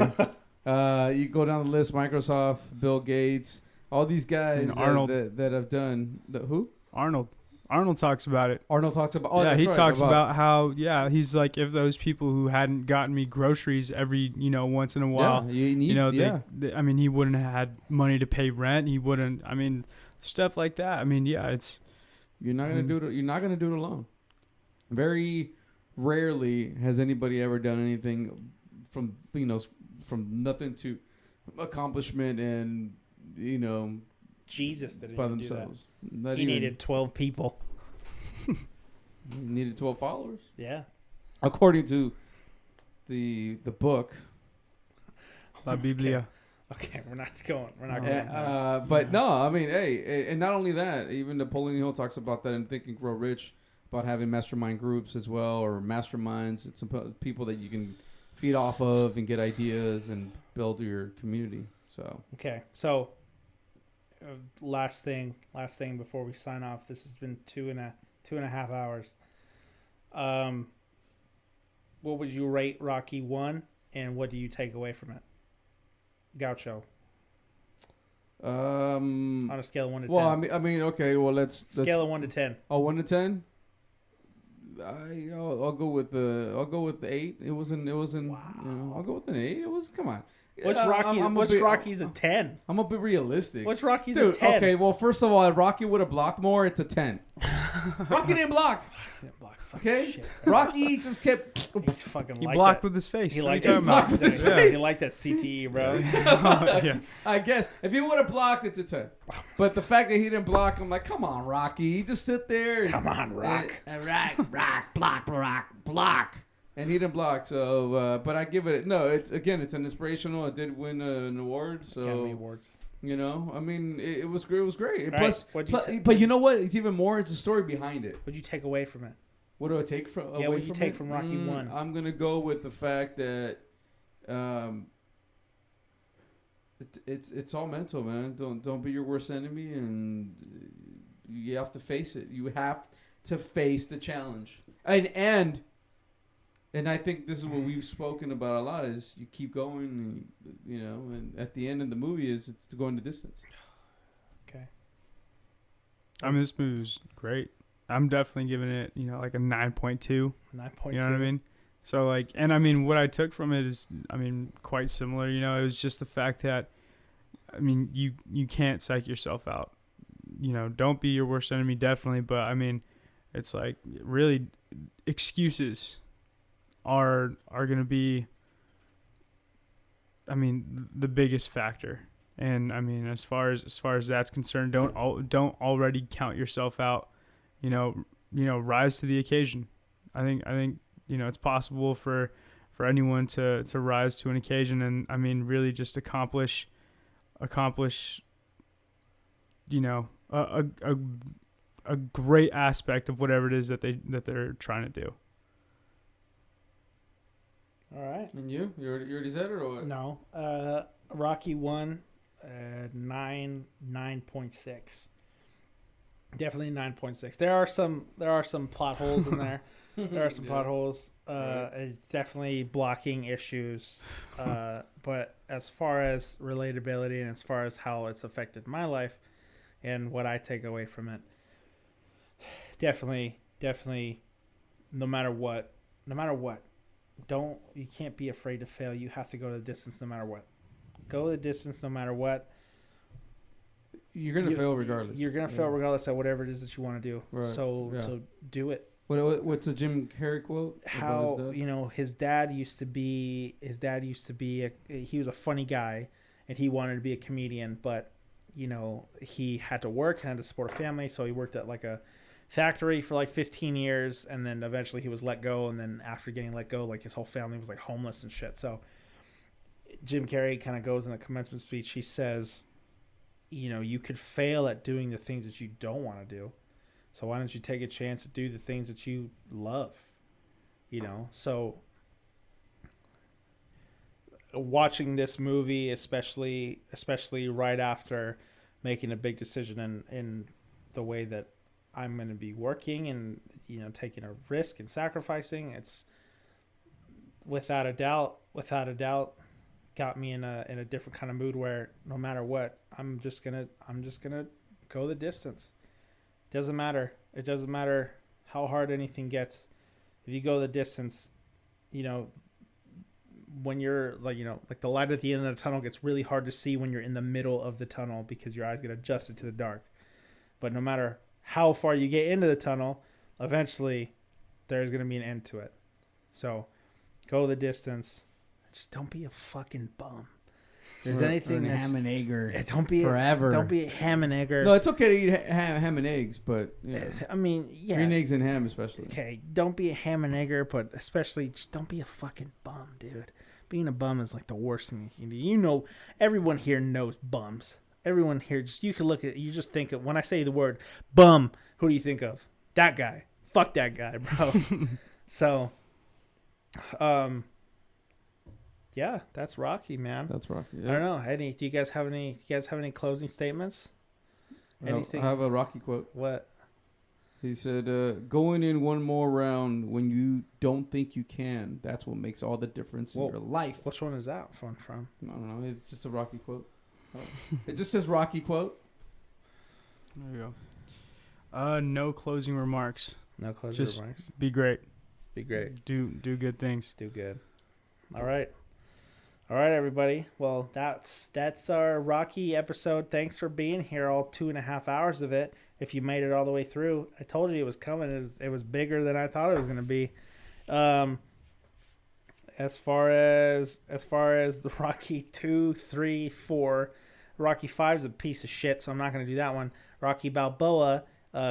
You go down the list: Microsoft, Bill Gates, all these guys And Arnold. that have done who? Arnold talks about it. Arnold talks about. Oh, yeah, that's he right, talks about how he's like, if those people who hadn't gotten me groceries every once in a while, you need, they, I mean, he wouldn't have had money to pay rent. He wouldn't. I mean, stuff like that. I mean, it's you're not gonna do it. You're not gonna do it alone. Very rarely has anybody ever done anything from nothing to accomplishment and Jesus didn't by even themselves. do Not that. He even- needed 12 people. He needed 12 followers, Yeah. according to the book. La Biblia. Okay, we're not going. But no, I mean, hey, and not only that, even Napoleon Hill talks about that in Think and Grow Rich, about having mastermind groups as well, or masterminds. It's people that you can feed off of and get ideas and build your community. So Okay, so last thing before we sign off. This has been two and a half hours. What would you rate Rocky 1, and what do you take away from it? Gaucho. On a scale of 1 to 10. Well, I mean, okay. Well, let's Scale of 1 to 10. Oh, 1 to 10. I'll go with the 8. It wasn't. Wow. I'll go with an 8. It was. Come on. What's Yeah, Rocky? I'm a What's bit- Rocky's a 10? I'm a bit realistic. What's Rocky's Dude, a 10? okay. Well, first of all, if Rocky would have blocked more, it's a 10. Rocky didn't block. Okay. Shit. Rocky just kept. He fucking He liked blocked that. with his face. He What are you liked talking that. about? Blocked with his Yeah, face. he liked that CTE, bro. Yeah. I guess if he would have blocked, it's a 10. But the fact that he didn't block, I'm like, come on, Rocky. You just sit there. Come on, Rock. Rock, block. And he didn't block, so but I give it it's an inspirational. It did win an award, so Academy Awards. you know, I mean, it was great. It was great. And All plus, right, but you know what? It's even more. It's a story behind it. What'd you take away from it? What do I take from? Yeah, what do you take from Rocky 1? I'm gonna go with the fact that, it's all mental, man. Don't be your worst enemy, and you have to face it. You have to face the challenge, and I think this is what we've spoken about a lot: is you keep going, and, you know, and at the end of the movie it's to go into distance. Okay. I mean, this movie was great. I'm definitely giving it, you know, like a 9.2. 9.2. You know what I mean? So, like, and I mean, what I took from it is, I mean, quite similar. You know, it was just the fact that, I mean, you can't psych yourself out. You know, don't be your worst enemy, definitely. But, I mean, it's like, really, excuses are going to be, I mean, the biggest factor. And, I mean, as far as that's concerned, don't already count yourself out. You know, rise to the occasion. I think, you know, it's possible for anyone to rise to an occasion, and I mean, really just accomplish, you know, a great aspect of whatever it is that they're trying to do. All right. And you already said it, or what? No. Rocky 1, 9.6. Definitely 9.6. There are some plot holes in there. There are some plot holes. It's definitely blocking issues. But as far as relatability and as far as how it's affected my life and what I take away from it, definitely, no matter what, you can't be afraid to fail. You have to go the distance no matter what. Go the distance no matter what. You're gonna fail regardless. You're gonna fail regardless of whatever it is that you want to do. Right. So do it. What's the Jim Carrey quote? How, you know, his dad used to be he was a funny guy, and he wanted to be a comedian, but you know, he had to work and had to support a family, so he worked at like a factory for like 15 years, and then eventually he was let go, and then after getting let go, like his whole family was like homeless and shit. So Jim Carrey kind of goes in a commencement speech. He says, you know, you could fail at doing the things that you don't want to do. So why don't you take a chance to do the things that you love? You know, so watching this movie, especially right after making a big decision in the way that I'm going to be working and, you know, taking a risk and sacrificing, it's without a doubt got me in a different kind of mood where no matter what, I'm just gonna go the distance. It doesn't matter how hard anything gets. If you go the distance, you know, when you're like, you know, like the light at the end of the tunnel gets really hard to see when you're in the middle of the tunnel because your eyes get adjusted to the dark. But no matter how far you get into the tunnel, eventually there's going to be an end to it. So go the distance. Just don't be a fucking bum. There's anything that's ham and egger. Don't be forever. Don't be a ham and egger. No, it's okay to eat ham and eggs, but I mean, yeah, green eggs and ham especially. Okay, don't be a ham and egger, but especially just don't be a fucking bum, dude. Being a bum is like the worst thing you can do. You know, everyone here knows bums. Everyone here, just you can look at, you just think of, when I say the word bum, who do you think of? That guy. Fuck that guy, bro. So, yeah, that's Rocky, man. That's Rocky. Yeah. I don't know. Do you guys have any closing statements? Anything? I have a Rocky quote. What? He said, going in one more round when you don't think you can, that's what makes all the difference in your life. Which one is that one from? I don't know. It's just a Rocky quote. It just says Rocky quote. There you go. No closing remarks. No closing Just remarks. be great. Be great. Do good things. Do good. All right, everybody. Well, that's our Rocky episode. Thanks for being here, all 2.5 hours of it. If you made it all the way through, I told you it was coming. It was bigger than I thought it was going to be. As far as the Rocky 2, 3, 4, Rocky 5 is a piece of shit, so I'm not going to do that one. Rocky Balboa,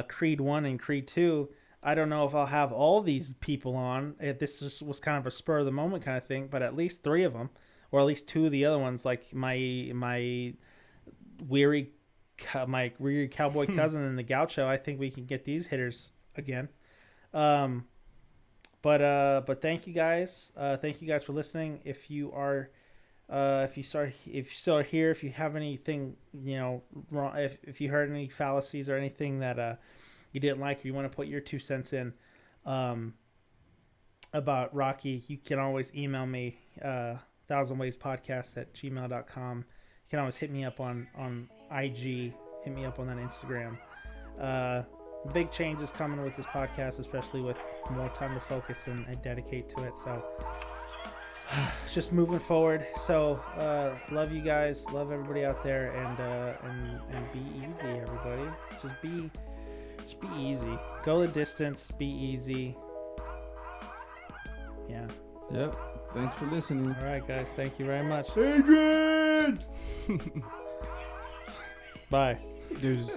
Creed 1 and Creed 2, I don't know if I'll have all these people on. This was kind of a spur of the moment kind of thing, but at least 3 of them, or at least 2 of the other ones, like my weary cowboy cousin and the Gaucho. I think we can get these hitters again. But thank you guys. Thank you guys for listening. If you are, if you still are here, if you have anything, wrong, if you heard any fallacies or anything that you didn't like, or you want to put your 2 cents in, about Rocky, you can always email me, thousandwayspodcast@gmail.com. You can always hit me up on IG, hit me up on that Instagram. Big changes coming with this podcast, especially with more time to focus and dedicate to it. So it's just moving forward. So love you guys, love everybody out there, and be easy, everybody. Just be easy. Go the distance. Be easy. Yeah. Yep. Thanks for listening. All right, guys. Thank you very much. Adrian! Bye. Dude.